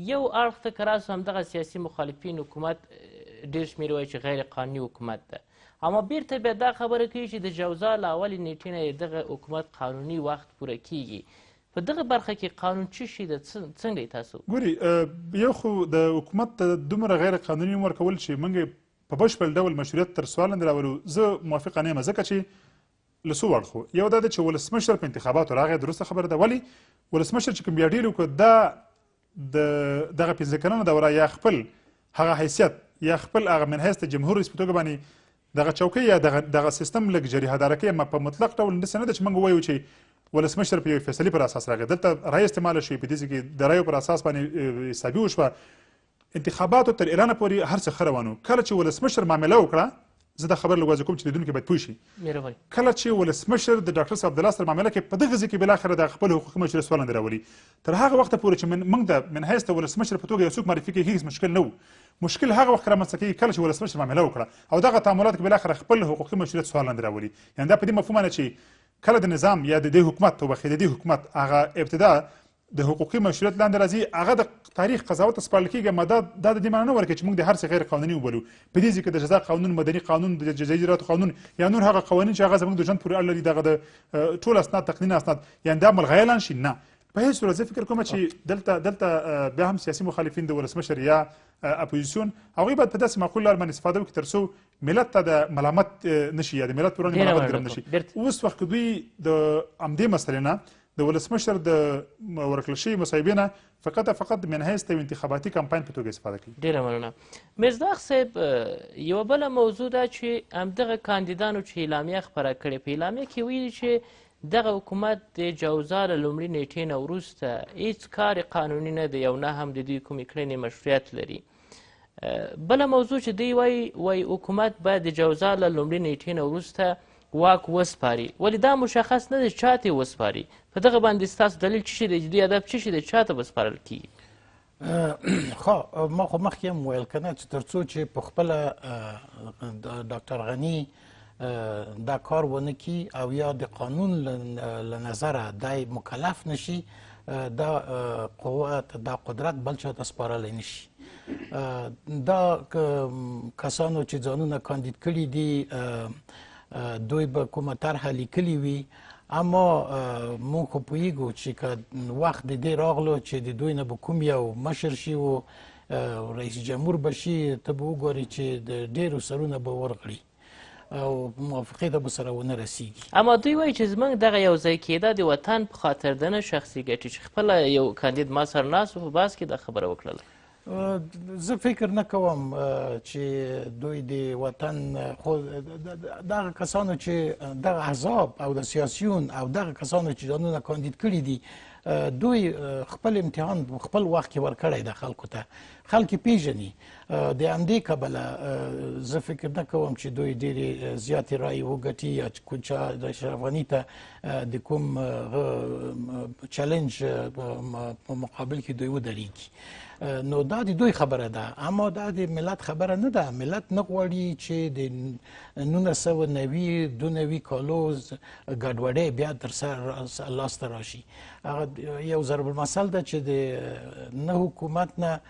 یو اړخ ته که راسو همدغه سیاسي مخالفین حکومت ډېر شمېر وایي چې غیر قانوني حکومت ده، اما بیرته بیا دا خبره کوي چې د جوزا له اولې نیټې نه دغه حکومت قانوني وخت پوره کیږي. په دغه برخه کې قانون څه شي ده؟ څنګه تاسو ګوري یو خو د حکومت ته دومره غیر قانوني ورکول چې موږ په بشپړ ډول مشروعیت تر سوال لاندې راولو زه موافقه نه یم، ځکه چې له څو اړخو. یو دا ده چې ولسمشر په انتخاباتو راغی، درسته خبره ده. ولې ولسمشر چې کوم بیا ډیل وکړو دا دغه 15 کلنه دوره یا خپل هغه حیثیت یا خپل هغه من حیث د جمهور رئیس په توګه باندې دغه چوکۍ یا دغه سیستم لږ جریحهداره کوي. اما په مطلق ډول داسې نه ده چې موږ ووایو چې ولسمشر په یو فیصلې پر اساس راغی. دلته رایې استعماله شوې، په دې کې د رایو پر اساس باندې حسابي وشوه. انتخاباتو تر اعلانه پورې هر څه ښه روان و. کله چې ولسمشر معامله وکړه، زه دا خبر لږ واضح کوم چې لیدونکي باید پوه شي، کله چې ولسمشر د ډاکټر صاحب عبدالله سره معامله کوي، په دغه ځای کې بالاخره د خپل حقوقي مشروعیت سوال لاندې راولي. تر هغه وخته پورې چې موږ د من حیث د ولسمشر په توګه یو څوک معرفي کوي هیڅ مشکل نه و. مشکل هغه وخت رامنځته کېږي کله چې ولسمشر معامله وکړه او دغه تعاملات کې بالاخره خپل حقوقي مشروعیت سوال لاندې راولي. یعنې دا په دې مفهوم نه چې کله د نظام یا د دې حکومت توبخې د دې حکومت هغه ابتدا د حقوقي مشروعیت لاندې راځي، هغه د تاریخ قضاوت سپارل کېږي. اما دا د دې معنی نه ورکوي چې موږ د هر څه غیر قانوني وبولو. په دې ځای کې د جزا قانون، مدني قانون، د جزایي اجراتو قانون یا نور هغه قوانین چې هغه زموږ د ژوند پورې اړه لري، دغه د ټول اسناد تقنیني اسناد، یعنې دا ملغیه شي نه. په هیڅ صورت زه فکر کوم چې دلته بیا هم سیاسي مخالفین د ولسمشر یا اپوزیسیون هغوی باید په داسې معقول لار باندې استفاده وکړي تر څو ملت ته د ملامت نشي یا د ملت پر وړاندې ملامت ګرم نشي. اوس وخت دوی د همدې مسلې نه د ولسمشر د ورکړل شوي مصوبې نه فقط من حیث د انتخاباتي کمپاین په توګه استفاده کوي. ډېره مننه. مصداق صاحب، یوه بله موضوع ده چې همدغه کاندیدانو چې اعلامیه خپره کړې، په اعلامیه کې ویلي چې دغه حکومت د جوزا له لومړي نیټې نه وروسته هیڅ کار قانوني نه دی او نه هم د دوی کومې کړنې مشروعیت لري. بله موضوع چې دوی وایي حکومت باید د جوزا له لومړي نیټې نه وروسته واک وسپاري. ولې دا مشخص نه دی چا ته یې وسپاري؟ په دغه باندې ستاسو دلیل څه شی دی؟ دوی هدف څه شی دی؟ چا ته به سپارل کېږي؟ خو ما خو مخکې هم ویل که نه چې تر څو چې په خپله ډاکټر غني دا کار ونه کي او یا د قانون له نظره دی مکلف نشي، دا قوت دا قدرت بل چا ته سپارلی نشي. دا کسانو چې ځانونه کاندید کړي دي دوی به کومه طرحه لیکلي وي، اما موږ خو پوهېږو چې که وخت د دې راغلو چې د دوی نه به کوم یو مشر شي و رئیس جمهور به شي، ته به وګورې چې د ډېرو سرونه به ورغړي او موافقې ته به سره ونه رسیږي. اما دوی وایي چې زموږ دغه یو ځای کېده د وطن په خاطر ده نه شخصي ګټې، چې خپله یو کاندید ما سره ناست و په بحث کې دا خبره وکړله. زه فکر نه کوم چې دوی د وطن خو دغه کسانو چې دغه احزاب او د سیاسیون او دغه کسانو چې ځانونه کاندید کړي دي دوی خپل امتحان خپل وخت کې ورکړی د خلکو ته خلک پیژني د همدې کبله زه فکر نه کوم چې دوی ډېرې زیاتې رایې وګټي یا چا د اشرف غني ته د کوم چلنج په مقابل کې دوی ودرېږي نو دا د دوی خبره ده اما دا د ملت خبره نه ده ملت نه غواړي چې د 1990 کالو ګډوډۍ بیا تر سره لاسته راشي هغه یو ضرب المثل ده چې د نه حکومت نه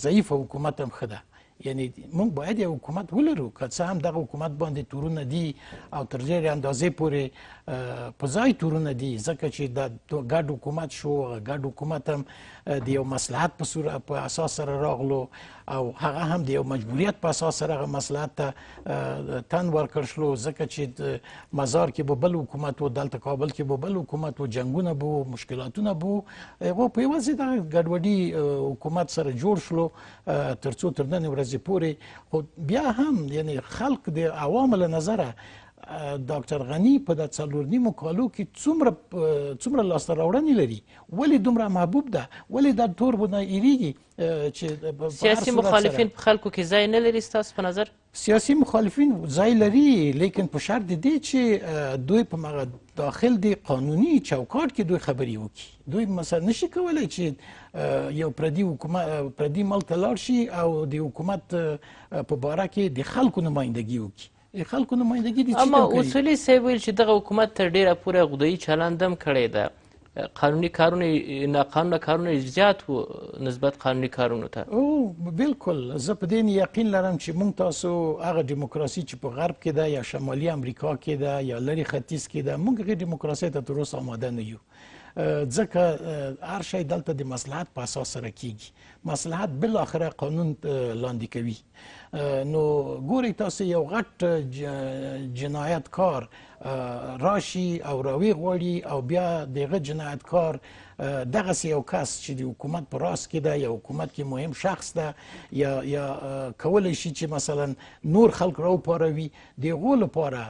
ضعیف حکومت هم ښه ده یعنی موږ باید یو حکومت ولرو که څه هم دغه حکومت باندې تورونه دي او تر ډېرې اندازې پورې په ځای تورونه دي ځکه چې د ګډ حکومت شو ګډ حکومت هم د یو مصلحت په اساس سره راغلو او هغه هم د یو مجبوریت په اساس سره هغه مصلحت ته تن ورکړ شلو ځکه چې مزار کې به بل حکومت و دلته کابل کې به بل حکومت و جنګونه به و مشکلاتونه به و هغو په یوازې دغه ګډوډي حکومت سره جوړ شلو تر څو تر نن ورځې پورې خو بیا هم یعنی خلق د عوامو له نظره ډاکټر غني په د 4.5 کالو کې څومره لاسته راوړنې لري ولې دومره محبوب ده ولې دا تور نه ایریږي چې سیاسي مخالفین په خلکو کې ځای نه لري ستاسو په نظر سیاسي مخالفین ځای لري لیکن په شرط د دې چې دوی په مغه داخل د قانوني چوکاټ کې دوی خبرې وکړي دوی مثلا نشي کولای چې یو پردي ملک ته لاړ شي او د حکومت په باره کې د خلکو نمایندګي وکړي خلکو نمایندګي دي اما اصولي صاحب ویل چې دغه حکومت تر ډیره پوره غدایي چلند هم کړی ده قانوني کارونه ناقانونه کارونه زیات و نسبت قانوني کارونو ته او بالکل زه په دې یقین لرم چې موږ تاسو هغه دیموکراسي چې په غرب کې ده یا شمالي امریکا کې ده یا لرې ختیځ کې ده موږ هغې دیموکراسۍ ته تر اوسه آماده نه یو ځکه هر شی دلته د مصلحت په اساس سره کیږي مصلحت بالاخره قانون لاندې کوي نو ګورئ تاسو یو غټ جنایتکار راشي او راوی غواړي او بیا دغه جنایتکار دغسې یو کس چې د حکومت په راس کې ده یا حکومت کې مهم شخص ده یا کولی شي چې مثلا نور خلک راوپاروي د هغو لپاره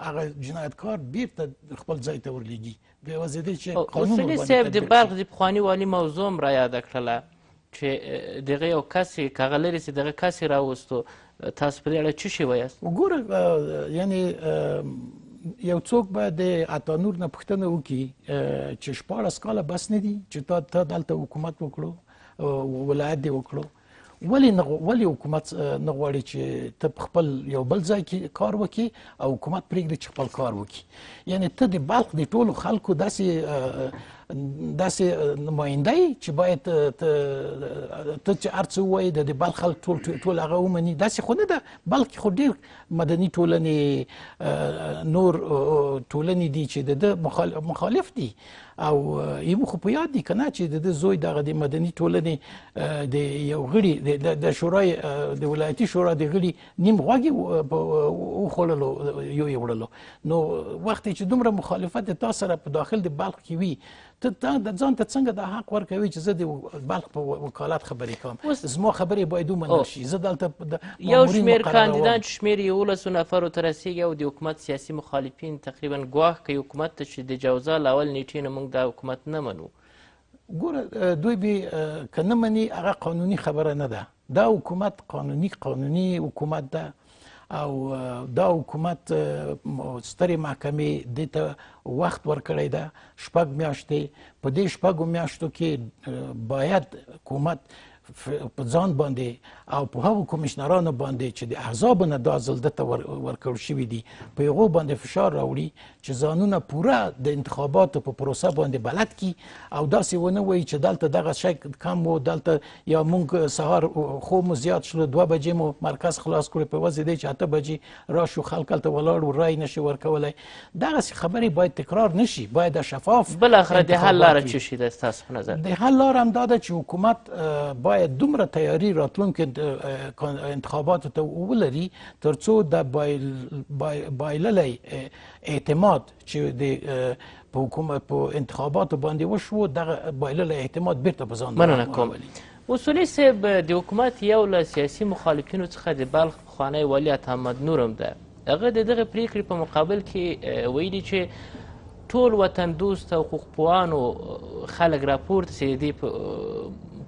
هغه جنایتکار بیرته خپل ځای ته ورلیږي بېوازې دی چې قانون اصولي صاحب د بلخ د پخواني والي موضوع هم رایاده کړله چې دغه یو کس یې که هغه لرې چې دغه کس یې راوستو تاسو په دې اړه څه شی وایاست وګوره یعنې یو څوک به د عطانور نه پوښتنه وکړي چې 14 کاله بس نه دي چې تا دلته حکومت وکړو ولایت دې وکړو ولې حکومت نه غواړي چې ته په خپل یو بل ځای کې کار وکړي او حکومت پرېږدي چې خپل کار وکړي یعنې ته د بلخ د ټولو خلکو داسې نماینده یې چې باید ته چې هر څه ووایې د بلخ خلک ټول هغه ومني داسې خو نه ده بلکې خو ډېر مدني ټولنې نور ټولنې دي چې د ده مخالف دي او یو خو په یاد دي که نه چې د ده زوی دغه د مدني ټولنې د یو غړي د شورای د ولایتي شورا د غړي نیم غوږ یې وخوړلو یو یې وړلو نو وخت چې دومره مخالفت تا سره په داخل د بلخ کې وي ته د ځان ته څنګه د حق ورکوي چې زه د بلخ په وکالت خبرې کوم زما خبرې باید ومنل شي زه دلته یو شمېر کاندیدان چې شمېر 11 نفرو ته رسېږي او د حکومت سیاسي مخالفین تقریبا ګواښ کوي حکومت ته چې د جوزا له اول نیټې نه موږ دا حکومت نه منو ګوره دوی به که نه مني هغه قانوني خبره نه ده دا حکومت قانوني حکومت ده او دا حکومت سترې محکمې دې ته وخت ورکړی ده 6 میاشتې په دې 6 میاشتو کې باید حکومت په ځان باندې او په هغو کمیشنرانو باندې چې د احزابو نه دا ځل دته ورکړل شوي دي په هغو باندې فشار راوړي چې ځانونه پوره د انتخاباتو په پروسه باندې بلد کړي او داسې ونه وایي چې دلته دغه شی کم و دلته یا موږ سهار خوب مو زیات شلو 2 بجې مو مرکز خلاص کړو په وځې دی چې 8 بجې راشو خلک هلته ولاړ و رای نشي ورکولی دغسې خبرې باید تکرار نشي باید شفاف بالاخره د حل لاره څه شي ده ستاسو په نظر د حل لاره هم دا ده چې حکومت باید دومره تیاری راتلونکي انتخاباتو ته ولري تر څو د بایللی اعتماد چې د په حکومت په انتخاباتو باندې وشو دغه بایللی اعتماد بیرته په ځان مننه کوم اصولي صاحب د حکومت یو له سیاسي مخالفینو څخه د بلخ پخوانی والي عطامحمد نور هم ده. هغه د دغه پریکړې په مقابل کې ویلي چې ټول وطن دوست او حقوقپوهانو خلک راپورته سي د دې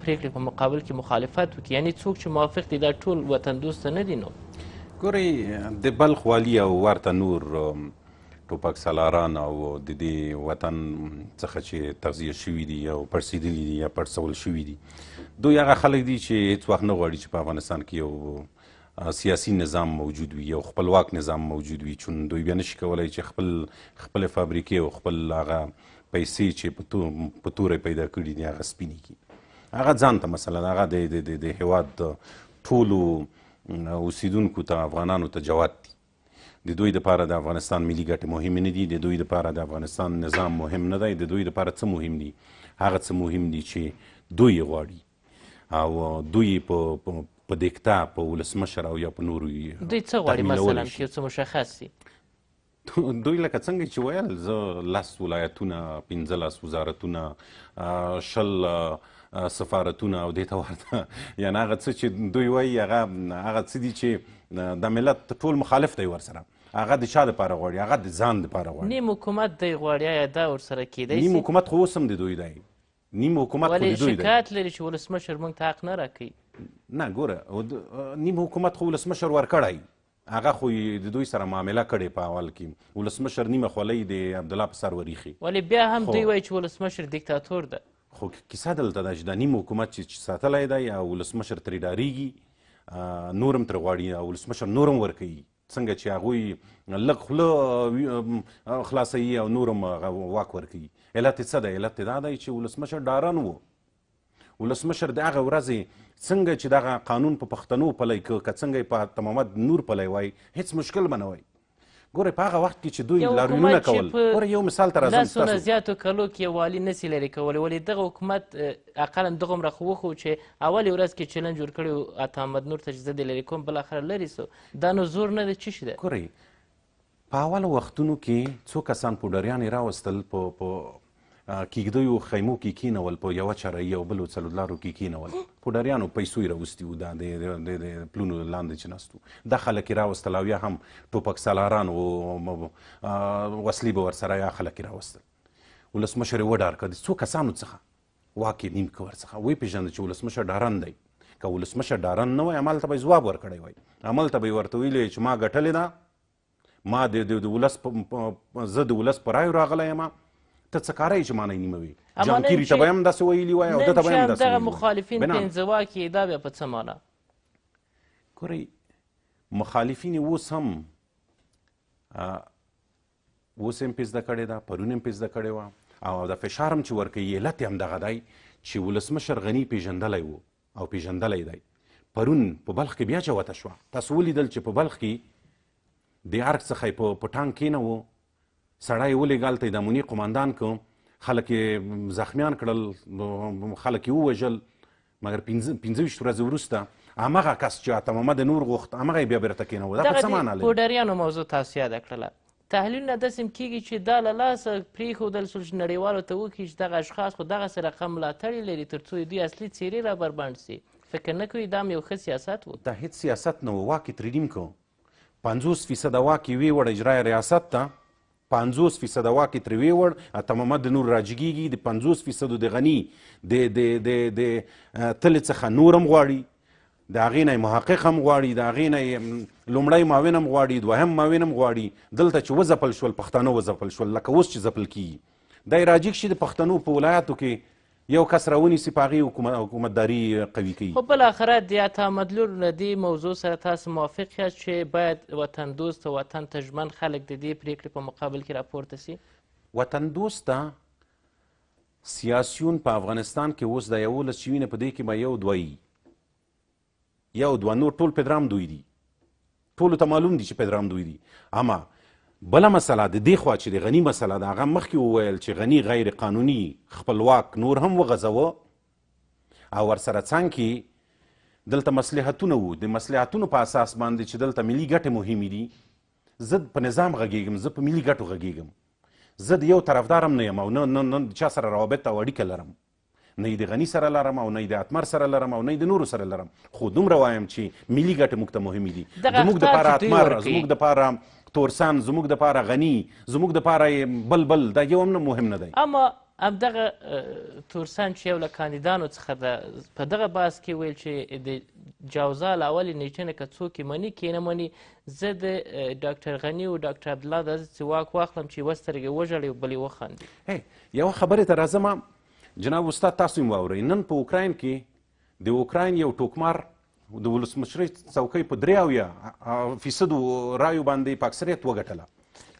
پریکړې په مقابل کې مخالفت وکړي، یعنې څوک چې موافق دي دا ټول وطن دوسته نه دي. نو ګورئ د بلخ والي او ورته نور ټوپک سالاران او د دې وطن څخه چې تغذیه شوي دي او پړسېدلي دي یا پړسول شوي دي، دوی هغه خلک دي چې هېڅ وخت نه غواړي چې په افغانستان کې یو سیاسي نظام موجود وي، یو خپلواک نظام موجود وي، چون دوی بیا نشي کولی چې خپلې فابریکې او خپل هغه پیسې چې په توره پیدا کړي دي هغه سپینې کړي. هغه ځان ته مثلا هغه د هېواد ټولو اوسیدونکو ته افغانانو ته جوات دي. د دوی دپاره د افغانستان ملي ګټې مهمې نه دي، د دوی دپاره د افغانستان نظام مهم نه دی، د دوی دپاره څه مهم دي؟ هغه څه مهم دي چې دوی یې غواړي او دوی په دیکتا په ولسمشر او یا په نورو دوی څه غواړي مثلا که یو څه مشخص سي؟ دوی لکه څنګه چې ویل زه 10 ولایتونه 15 وزارتونه 10 سفارتونه او دې ته ورته یعنې هغه څه چې دوی وایي هغه څه دي چې د ملت ټول مخالف دی ورسره، هغه د چا دپاره غواړي؟ هغه د ځان دپاره غواړي. نیم حکومت دی غواړي، آیا دا ورسره کیدی سي؟ نیم حکومت خو اوس هم د دوی دی، نیم حکومت خو د دوی دی. ولې شکایت لري چې ولسمشر موږ ته حق نه راکوي؟ نه ګوره نیم حکومت خو ولسمشر ورکړی، هغه خو د دوی سره معامله کړې په اول کې، ولسمشر نیمه خولۍ د عبدالله په سر وریښي. ولې بیا هم دوی وایي چې ولسمشر دیکتاتور ده؟ خو کیسه دلته ده چې دا نیم حکومت چې ساتلی دی او ولسمشر ترې ډارېږي، نور هم ترې غواړي او ولسمشر نور هم ورکوي، څنګه چې هغوی لږ خوله خلاصوي او نور هم واک ورکوي. علت یې څه دی؟ علت یې دا دی چې ولسمشر ډارن و. ولسمشر د هغه ورځې څنګه چې دغه قانون په پښتنو پلی که څنګه یې په محمد نور پلی وای، هېڅ مشکل به نه وای. ګورئ په هغه وخت کې چې دوی لاریونونه کول، ګورئ یو مثال ته راځم ستاسو 10 زیاتو کلو کې یو والي نسي لرې کولی، ولې دغه حکومت اقلا دغومره خو وښو چې اولې ورځ کې چلن جوړ کړی و عطامحمد نور ته چې زه دې لرې کوم، بالاخره لرې سو. دا نو زور نه دی، څه شي ده؟ ګورئ په اولو وختونو کې څو کسان پوډریان یې راوستل، په کیږدیو خیمو کې کینول، په یوه چرایي او بلو څلورلارو کې کینول، پوډریانو پیسو یې راوستي وو، دا د پلونو لاندې چې ناست وو، دا خلک یې راوستل او یا هم ټوپک سالاران و وسلې به ورسره یا خلک یې راوستل. ولسمشر یې وډار کړ د څو کسانو څخه، واک یې نیم که ورڅخه وپېژنده چې ولسمشر ډارن دی. که ولسمشر ډارن نه وای همالته به یې ځواب ورکړی وای، همالته به یې ورته ویلي چې ما ګټلې ده، ما د ولس زه د ولس په رایو راغلی یم، ته څه کاری چې معنی نیموي؟ جانکیري ته به هم داسې ویلي وای او ده ته به هم داسې دغه مخالفین پنځواکي دا بیا په څه معنا؟ ګورئ مخالفین اوس هم پې زده کړې ده، پرون هم پې زده کړې وه او د فشار هم چې ورکوي علت یې همدغه دی چې ولسمشر غني پېژندلی و او پېژندلی دی. پرون په بلخ کې بیا چوته شوه، تاسو ولیدل چې په بلخ کې د ارګ څخه یې په ټانک کېنوو، سړی یې ولېږه هلته یې د اموني قماندان که خلک یې زخمیان کړل، خلک یې ووژل، مګر 15 ورځې وروسته همغه کس چې عطامحمد نور غوښت همغه یې بیا بیرته کېنوه. دا په څه معنا لري؟ پوډریانو موضوع تاسو یاده کړله، تحلیلونه داسې هم کېږي چې دا له لاسه پرېښودل شول چې نړیوالو ته وکړي چې دغه اشخاص خو دغسې رقم ملاتړ لري تر څو دوی اصلي څېرې را بربنډ سي. فکر نه کوي دا هم یو ښه سیاست و؟ دا هېڅ سیاست نه و، واک یې ترې نیم کړو، 50% واک یې ویوړ اجرای ریاست ته، 50% واک یې ترې ویوړ، عطامحمد نور راجګېږي، د 50% د غني د تلې څخه نور هم غواړي، د هغې نه یې محقق هم غواړي، د هغې نه یې لومړی معاون هم غواړي، دوهم معاون هم غواړي. دلته چې وځپل شول پښتانه وځپل شول، لکه اوس چې ځپل کېږي، دا یې راجګ شي د پښتنو په ولایاتو کې یو کس راونیسي په هغې حکومتداري قوي کوي. خو بالاخره د عطامحمد نور له دې موضوع سره تاسو موافق یاست چې باید وطن دوست او وطن ته ژمن خلک د دې پرېکړې په مقابل کې راپورته سي؟ وطن دوسته سیاسیون په افغانستان کې اوس د 11 چې وینه په دې کې به یو دوه یو دوه نور ټول پدرام دوی دي، ټولو ته معلوم دي چې پدرام دوی دي. اما بله مسله د دې خوا چې د غني مسله ده، هغه مخکې وویل چې غني غیر قانوني خپلواک نور هم وغځوه او ورسره څنګ کې دلته مصلحتونه وو، د مصلحتونو په اساس باندې چې دلته ملي ګټې مهمې دي، زه په نظام غږیږم، زه په ملي ګټو غږیږم، زه د یو طرفدار هم نه یم او نه چا سره روابط او اړیکه لرم، نه د غني سره لرم او نه د اتمر سره لرم او نه د نورو سره لرم، خو دومره وایم چې ملي ګټې موږ ته مهمې دي. زموږ دپاره اتمر، زموږ دپاره تورسن، زموږ دپاره غني، زموږ دپاره بل دا یو هم مهم نه دی. اما همدغه تورسن چې یو له کاندیدانو څخه ده، په دغه بحث کې ویل چې د جوزا له اولې نیټې نه که څوک یې مني که یې نه مني، زه د ډاکټر غني او ډاکټر عبدالله داسې واک واخلم چې یوه سترګې وژړي او بل یې وخاندي. یوه خبرې ته راځم جناب استاد، تاسو یې واورئ. نن په اوکراین کې د اوکراین یو ټوکمار د ولسمشرۍ څوکۍ په 83% رایو باندې په اکثریت وګټله.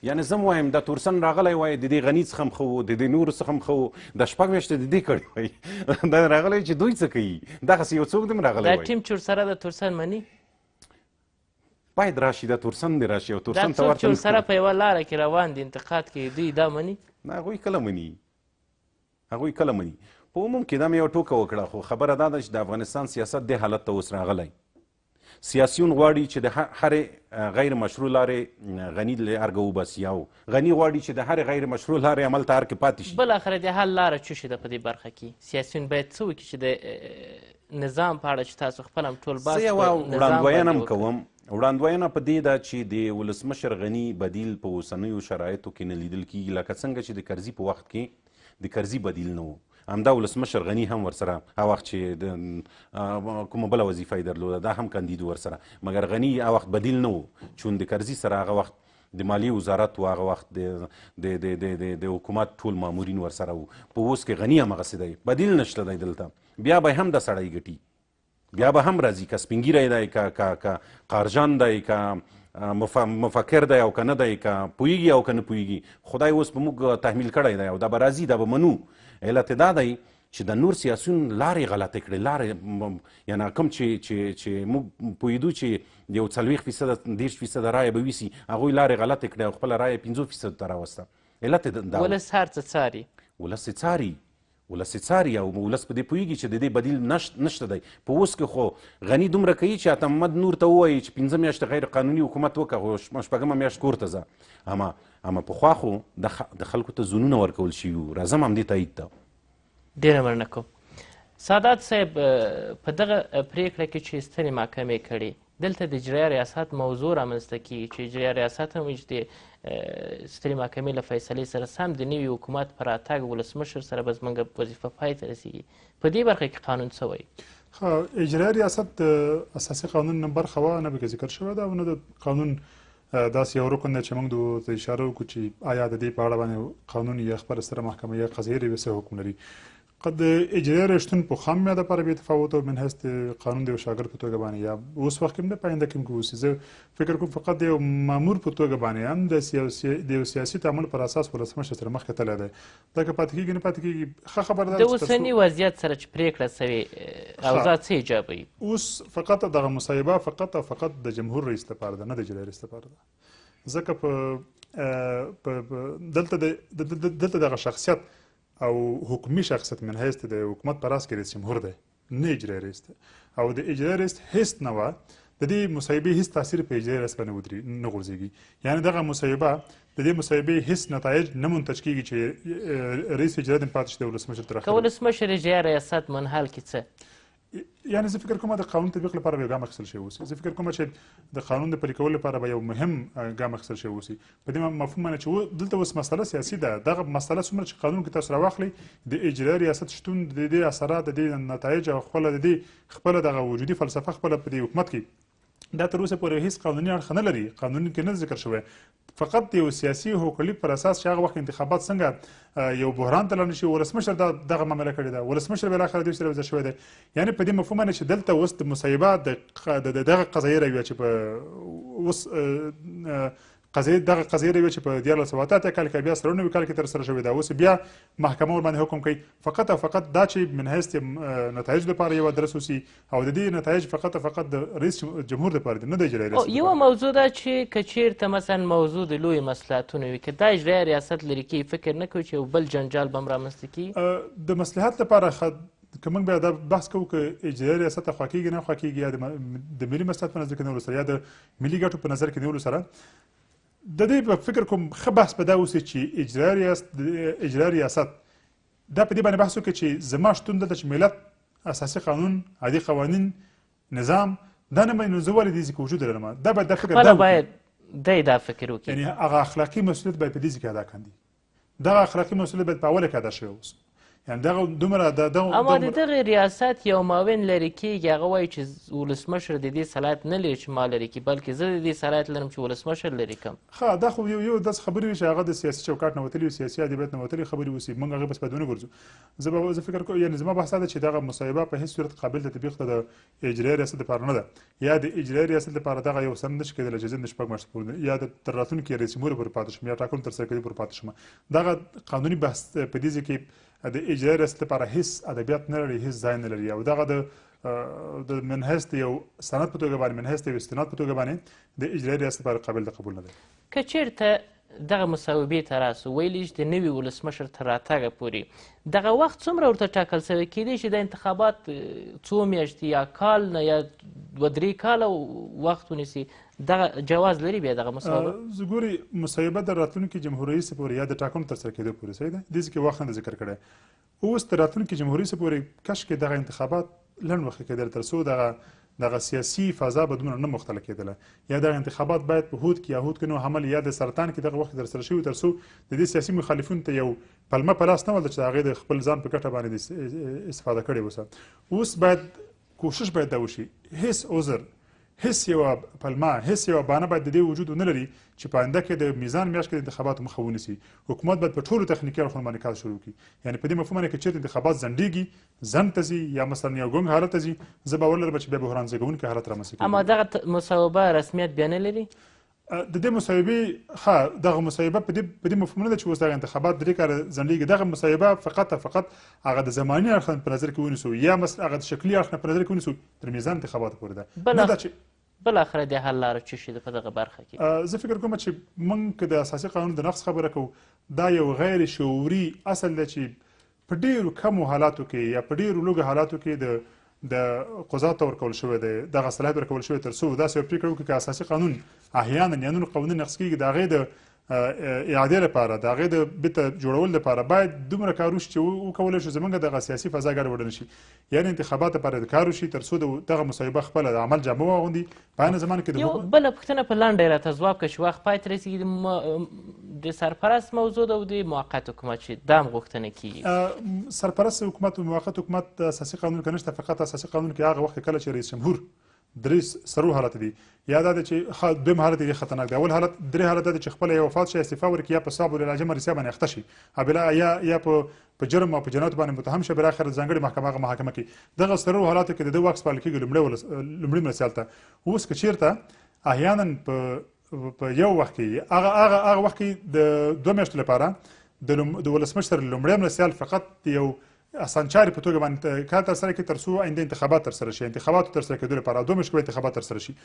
یعنې زه وایم دا تورسن راغلی وای د دې غني څخه هم ښه و، د دې نورو څخه هم ښه و، د 6 میاشتې د دې کړی وای دا راغلی چې دوی څه کوي، دغسې یو څوک دې هم راغلی وای. دا ټیم چې ورسره د تورسن مني باید راشي، دا تورسن دې راشي او دا تورسن ته څوک چې ورته ورسره په یوه لاره کې روان دي انتقاد کوي، دوی دا مني؟ نه، هغوی کله مني، هغوی کله مني. په عموم کې دا مې یوه ټوکه وکړه، خو خبره دا ده چې د افغانستان سیاست دې حالت ته اوس راغلی. سیاسیون غواړي چې د هرې غیر مشروع لارې غني له ارګه وباسي، او غني غواړي چې د هرې غیر مشروع لارې عمل ته هر کې پاتې شي. بالاخره د حل لاره څه شي ده په دې برخه کې؟ سیاسیون باید څه وکړي چې د نظام په اړه چې تاسو خپل هم ټول بحث زه یوه وړاندوینه هم کوم. وړاندوینه په دې ده چې د ولسمشر غني بدیل په اوسنیو شرایطو کې نه لیدل کېږي، لکه څنګه چې د کرزي په وخت کې د کرزي بدیل نه و. همدا ولسمشر غني هم ورسره هغه وخت چې کومه بله وظیفه یې درلوده دا هم کاندید ورسره، مګر غني هغه وخت بدیل نه و. چون د کرزي سره هغه وخت د مالیې وزارت و، هغه وخت د حکومت ټول مامورین ورسره وو. په اوس کې غني همغسې دی، بدیل نشته دی دلته. بیا به هم د سړی ګټي، بیا به هم راځي، که سپین ږیری دی، که قارجان دی، که مفکر دی او که نه دی، که پوهیږي او که نه پوهیږي. خدای اوس په موږ تحمیل کړی دی او دا به راځي، دا به منو. علت دا دی چې د نور سیاسیون لارې غلطې کړې، لارې یعنې کوم چې موږ پوهېدو چې یو 40% 30% رایه به ویسي، هغوی لارې غلطې کړې او خپله رایه 50% ته راوسته. علت دا ولس هر څه څاري، ولس یې څاري او ولس په دې پوهېږي چې د دې بدیل نشته دی. په اوس کې خو غني دومره کوي چې عطا محمد نور ته ووایي چې 5 میاشتې غیر قانوني حکومت وکړه، خو 6 میاشت کور ته ځه. اما پخوا خو د خلکو ته ځونونه ورکول شوي وو. راځم همدې تایید ته. ډېره مننه کوم. سادات صاحب، په دغه پرېکړه کې چې سترې محکمې کړې، دلته د اجرایه ریاست موضوع رامنځته کېږي چې اجرایه ریاست هم وایي چې د سترې محکمې له فیصلې سره سم د نوي حکومت په راتګ ولسمشر سره به زموږ وظیفه پای ته رسېږي. په دې برخه کې قانون څه وایي؟ اجرایه ریاست د اساسي قانون نه برخه وه، نه پکې ذکر شوی ده او نه د قانون داسې یو رکن دی چې موږ ته اشاره وکړو چې آیا د دې په اړه باندې قانون یا خپله ستره محکمه یا قضیې رویې څه حکم لري. قد اجرایه شتون په خام میاده لپاره بې تفاوت من حیث قانون د یو شاګرد په توګه باندې یا اوس وخت کې هم د پاینده کې هم اوسي. زه فکر کوم فقط د یو مامور په توګه باندې هم د یو سیاسي تعامل پر اساس ولسمشر سره مخکې تللی دی. دا که پاتې کېږي نه پاتې کېږي ښه خبره ده. د اوسني وضعیت سره چې پرېکړه سوې اوضاع څه ایجابوي؟ اوس فقط دغه مصاحبه فقط او فقط د جمهور رئیس لپاره ده، نه د اجرایه رئیس لپاره ده. ځکه دلته دغه شخصیت او حکومي شخصیت من حیث د حکومت په راس کې رئیس جمهور دی، نه اجرایه رئیس دی. او د اجرایه رئیس هیڅ نه وه، د دې مصاحبې هیڅ تاثیر په اجرایه رئیس باندې نه غورځېږي. یعنې دغه مصاحبه د دې مصاحبې هیڅ نتایج نه منتج کېږي چې رئیس اجرایه دې پاتې شي د ولسمشر تر اخره. که ولسمشر اجرایه ریاست منحل کړي څه؟ یعنې زه فکر کوم د قانون تطبیق لپاره به یو ګام اخیستل شوی اوسي. زه فکر کوم چې د قانون د پلي کولو لپاره به یو مهم ګام اخیستل شوی اوسي. په دې مفهوم باندې چې دلته اوس مسله سیاسي ده. دغه مسله څومره چې قانون کې تاسو راواخلئ، د اجرایه ریاست شتون د دې اثرات، د دې نتایج او خپله دغه وجودي فلسفه خپله په دې حکومت کې دا تر اوسه پورې هیڅ قانوني اړخ نه لري، قانون کې نه ذکر شوی. فقط د یو سیاسي حقوقلیک پر اساس چې هغه وخت انتخابات څنګه یو بحران ته لاندې شي، ولسمشر دغه معامله کړې ده، ولسمشر بالاخره دوی سره وضع شوی دی. یعنې په دې مفهوم باندې چې دلته اوس د مصاحبه دغه قضایي رویه چې په اوس دغه قضیې رویه چې په 1988 کال کې بیا 1990 کال کې تر سره شوې ده، اوس بیا محکمه ورباندې حکم کوي. فقط او فقط دا چې من حیث نتایج لپاره یو درس اوسي او د دې نتایج فقط او فقط د رئیس جمهور لپاره دي، نه د اجرایه ریاست. یوه موضوع ده چې که چېرته مثلا موضوع د لویو مصلحتونو وي، که دا اجرایه ریاست لرې کوي، فکر نه کوي چې یو بل جنجال به هم رامنځته کړي؟ د مصلحت لپاره که موږ بیا دا بحث کوو که اجرایه ریاست خوا کېږي نه خوا کېږي، یا د ملي مصلحت په نظر کې نیولو سره یا د ملي ګټو په نظر کې نیولو سره، د دې په فکر کوم ښه بحث به دا اوسي چې اجرایه ریاست دا په دې باندې بحث وکړي چې زما شتون دلته چې ملت اساسي قانون عادي قوانین نظام دا نه باید نو زه ولې دې ځای کې وجود لرم دا باید دا فکر خپله باید دی دا فکر وکړي یعنی هغه اخلاقي مسؤلیت باید په دې ځای کې ادا کاندي دغه اخلاقي مسؤلیت باید په اوله کې ادا شوی اوس یعنې دغه دومره اما د دغې ریاست یو معاون لرې کېږي هغه وایي چې ولسمشر د دې صلاحیت نه لري چې ما لرې کړي بلکې زه د دې صلاحیت لرم چې ولسمشر لرې کړم ښه دا خو یو داسې خبرې وي چې هغه د سیاسي چوکاټ نه وتلي وي سیاسي ادبیات نه وتلي خبرې اوسي موږ هغې بس باید ونه ګرځو زه فکر کوم یعنې زما بحث دا ده چې دغه مصاحبه په هېڅ صورت قابل د تطبیق ته د اجرایي ریاست لپاره نه ده یا د اجرایي ریاست لپاره دغه یو سند نشي کېدلی چې زه د شپږ میاشتې پورې یا تر راتلونکي رئیس جمهور پورې پاتې شم یا ټاکنو ترسره کېدو پورې پاتې شم دغه قانوني بحث په دې ځای کې د اجرایي ریاست لپاره هېڅ ادبیات نه لري هېڅ ځای نه لري او دغه د من حیث د یو سند په توګه باندې من حیث د یو استناد په توګه باندې د اجرایي ریاست لپاره قابل د قبول نه دی که چېرته دغه مصوبې ته راسو ویلي چې د نوي ولسمشر تر راتګه پورې دغه وخت څومره ورته ټاکل شوی کیدای شي د انتخابات څو میاشتې یا کال نه یا 2-3 کاله وخت ونیسي دغه جواز لري بیا دغه مصوبه زه ګوري مصوبه د راتلونکي جمهور رئیس پورې یا د ټاکنو ترسره کېدو پورې صحیح ده دې کې وخت نه ذکر کړی اوس د راتلونکي جمهور رئیس پورې کشکې دغه انتخابات لنډ وخت کېدل تر څو دغه سیاسي فضا به دومره نه مختله کېدله یا دغه انتخابات باید په هود کې یا هود کې نو حمل یا د سرطان کې دغه وخت ترسره شوي تر څو د دې سیاسي مخالفینو ته یو پلمه په لاس نه ولده چې د هغې د خپل ځان په ګټه باندې استفاده کړې اوسه اوس باید کوشش باید دا وشي هېڅ عذر هېڅ یوه پلمه هېڅ یوه بهانه باید د دې وجود ونه لري چې په آینده کې د میزان میاشت کې د انتخاباتو مخه ونیسي حکومت باید په ټولو تخنیکي اړخونو باندې کار شروع کړي یعنې په دې مفهوم باندې که چېرته انتخابات ځنډېږي ځنډ ته ځي یا مثلا یو ګونګ حالت ته ځي زه باور لرم چې بیا بحران زېږوونکی حالت رامنځته کوي اما دغه مصوبه رسمیت بیا نه لري د دې مصوبې ښه دغه مصوبه په دې مفهوم نه ده چې اوس دغه انتخابات 3 کاله ځنډېږي دغه مصوبه فقط هغه د زماني اړخ په نظر کې ونیسو یا هغه د شکلي اړخ په نظر کې ونیسو تر میزان انتخاباتو پورې ده نه ده چې بالاخره د حل لاره څه شي ده په دغه برخه کې زه فکر کوم چې موږ که د اساسي قانون د نقض خبره کوو دا یو غیر شعوري اصل دی چې په ډېرو کمو حالاتو کې یا په ډېرو لږو حالاتو کې د قضاتو ته ورکول شوی دی دغه صلاحیت ورکول شوی تر څو داسې یو پرېکړه وکړي که اساسي قانون احیانا یا نور قوانین نقض کېږي د هغې د اعادې لپاره د هغې د بیرته جوړولو لپاره باید دومره کار وشي چې وکولی شو زموږ دغه سیاسي فضا ګډوډه نه شي یعنې انتخابات لپاره د کار وشي تر څو دغه مصوبه خپله د عمل جامه واغوندي په عینه زمانه کې یو بله پوښتنه په لنډه یې راته ځواب کړه چې وخت پای ته رسېږي د سرپرست موضوع ده او د موقت حکومت چې دا هم غوښتنه کېږي سرپرست حکومت او موقت حکومت د اساسي قانون کې نشته فقط اساسي قانون کې هغه وخت کله چې رئیس جمهور درې سرو حالت دي یا دا چې دویم حالت دی خطرناک دی اول حالت درې حالت دی چې خپل یو وفات شي استعفا ورکړي یا په صعب العلاج مرسیا باندې اخته شي یا په جرم او په جنایت باندې متهم شي بالاخره ځانګړې محکمه محاکمه کوي دغه سرو حالاتو کې د واکس پال کېږي لومړی مرسیال ته اوس که چېرته احیانا په یو وخت کې هغه وخت کې د 2 میاشتو لپاره د ولسمشر لومړی مرسیال فقط یو اسانچاري په توګه باندې کار ترسره کړي تر څو آینده انتخابات ترسره شي انتخاباتو ترسره کېدو لپاره 2 میاشتې انتخابات ترسره شي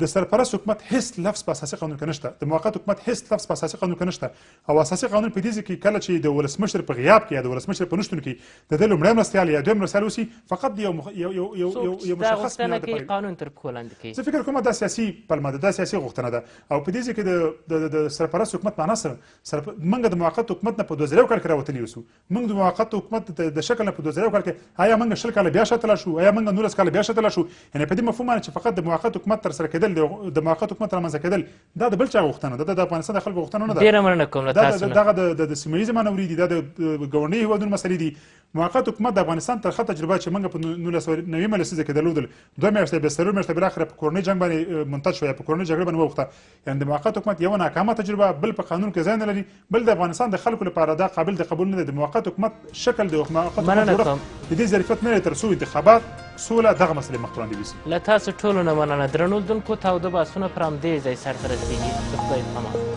د سرپرست حکومت هیڅ لفظ په اساسي قانون کې نشته د موقت حکومت هیڅ لفظ په اساسي قانون کې نشته او اساسي قانون په دې کې کله چې د ولسمشر په غیاب کې یا د ولسمشر په نشتون کې د لومړی مرستیال یا دویم مرستیال اوسي فقط یو مشخص بنیاد لري قانون تر پښو لاندې کوي زه فکر کوم دا سیاسي پلمه ده دا سیاسي غوښتنه ده او په دې کې د سرپرست حکومت معنا سره موږ د موقت حکومت نه په 2000 کال کې راوتلي اوسو موږ د موقت حکومت د شکل نه په 2000 کال کې آیا موږ 10 کال بیا شاتل شو آیا موږ 19 کال بیا شاتل شو یعنی په دې مفهوم باندې چې فقط د موقت حکومت تر سره کېدل د موقت حکومت رامنځته کېدل دا د بل چا غوښتنه ده د افغانستان د خلکو غوښتنه نه ده ډېره مننه کوم له تاسو نه دغه د سیمه ییزې مانورې دي دا د ګاونډي هېوادونو مسلې دي موقت حکومت د افغانستان ترخه تجربه چې موږ په 1990 لسیزه کې درلودل 2 میاشتې بیا 3 میاشتې بالاخره په کورنۍ جنګ باندې منتج شو یا په کورنۍ جګړه باندې ووښته یعنې د موقت حکومت یوه ناکامه تجربه بل په قانون کې ځای نه لري بل د افغانستان د خلکو لپاره دا قابل د قبول نه دی د موقت حکومت شکل د موقت حکومت جوړښت د دې ظرفیت نه لري تر څو انتخابات سوله دغه مسلې مخ وړاندې ویسي له تاسو ټولو نه مننه درنو لیدونکو تاوده بحثونه پر همدې ځای سرته رسېږي د خدای په امان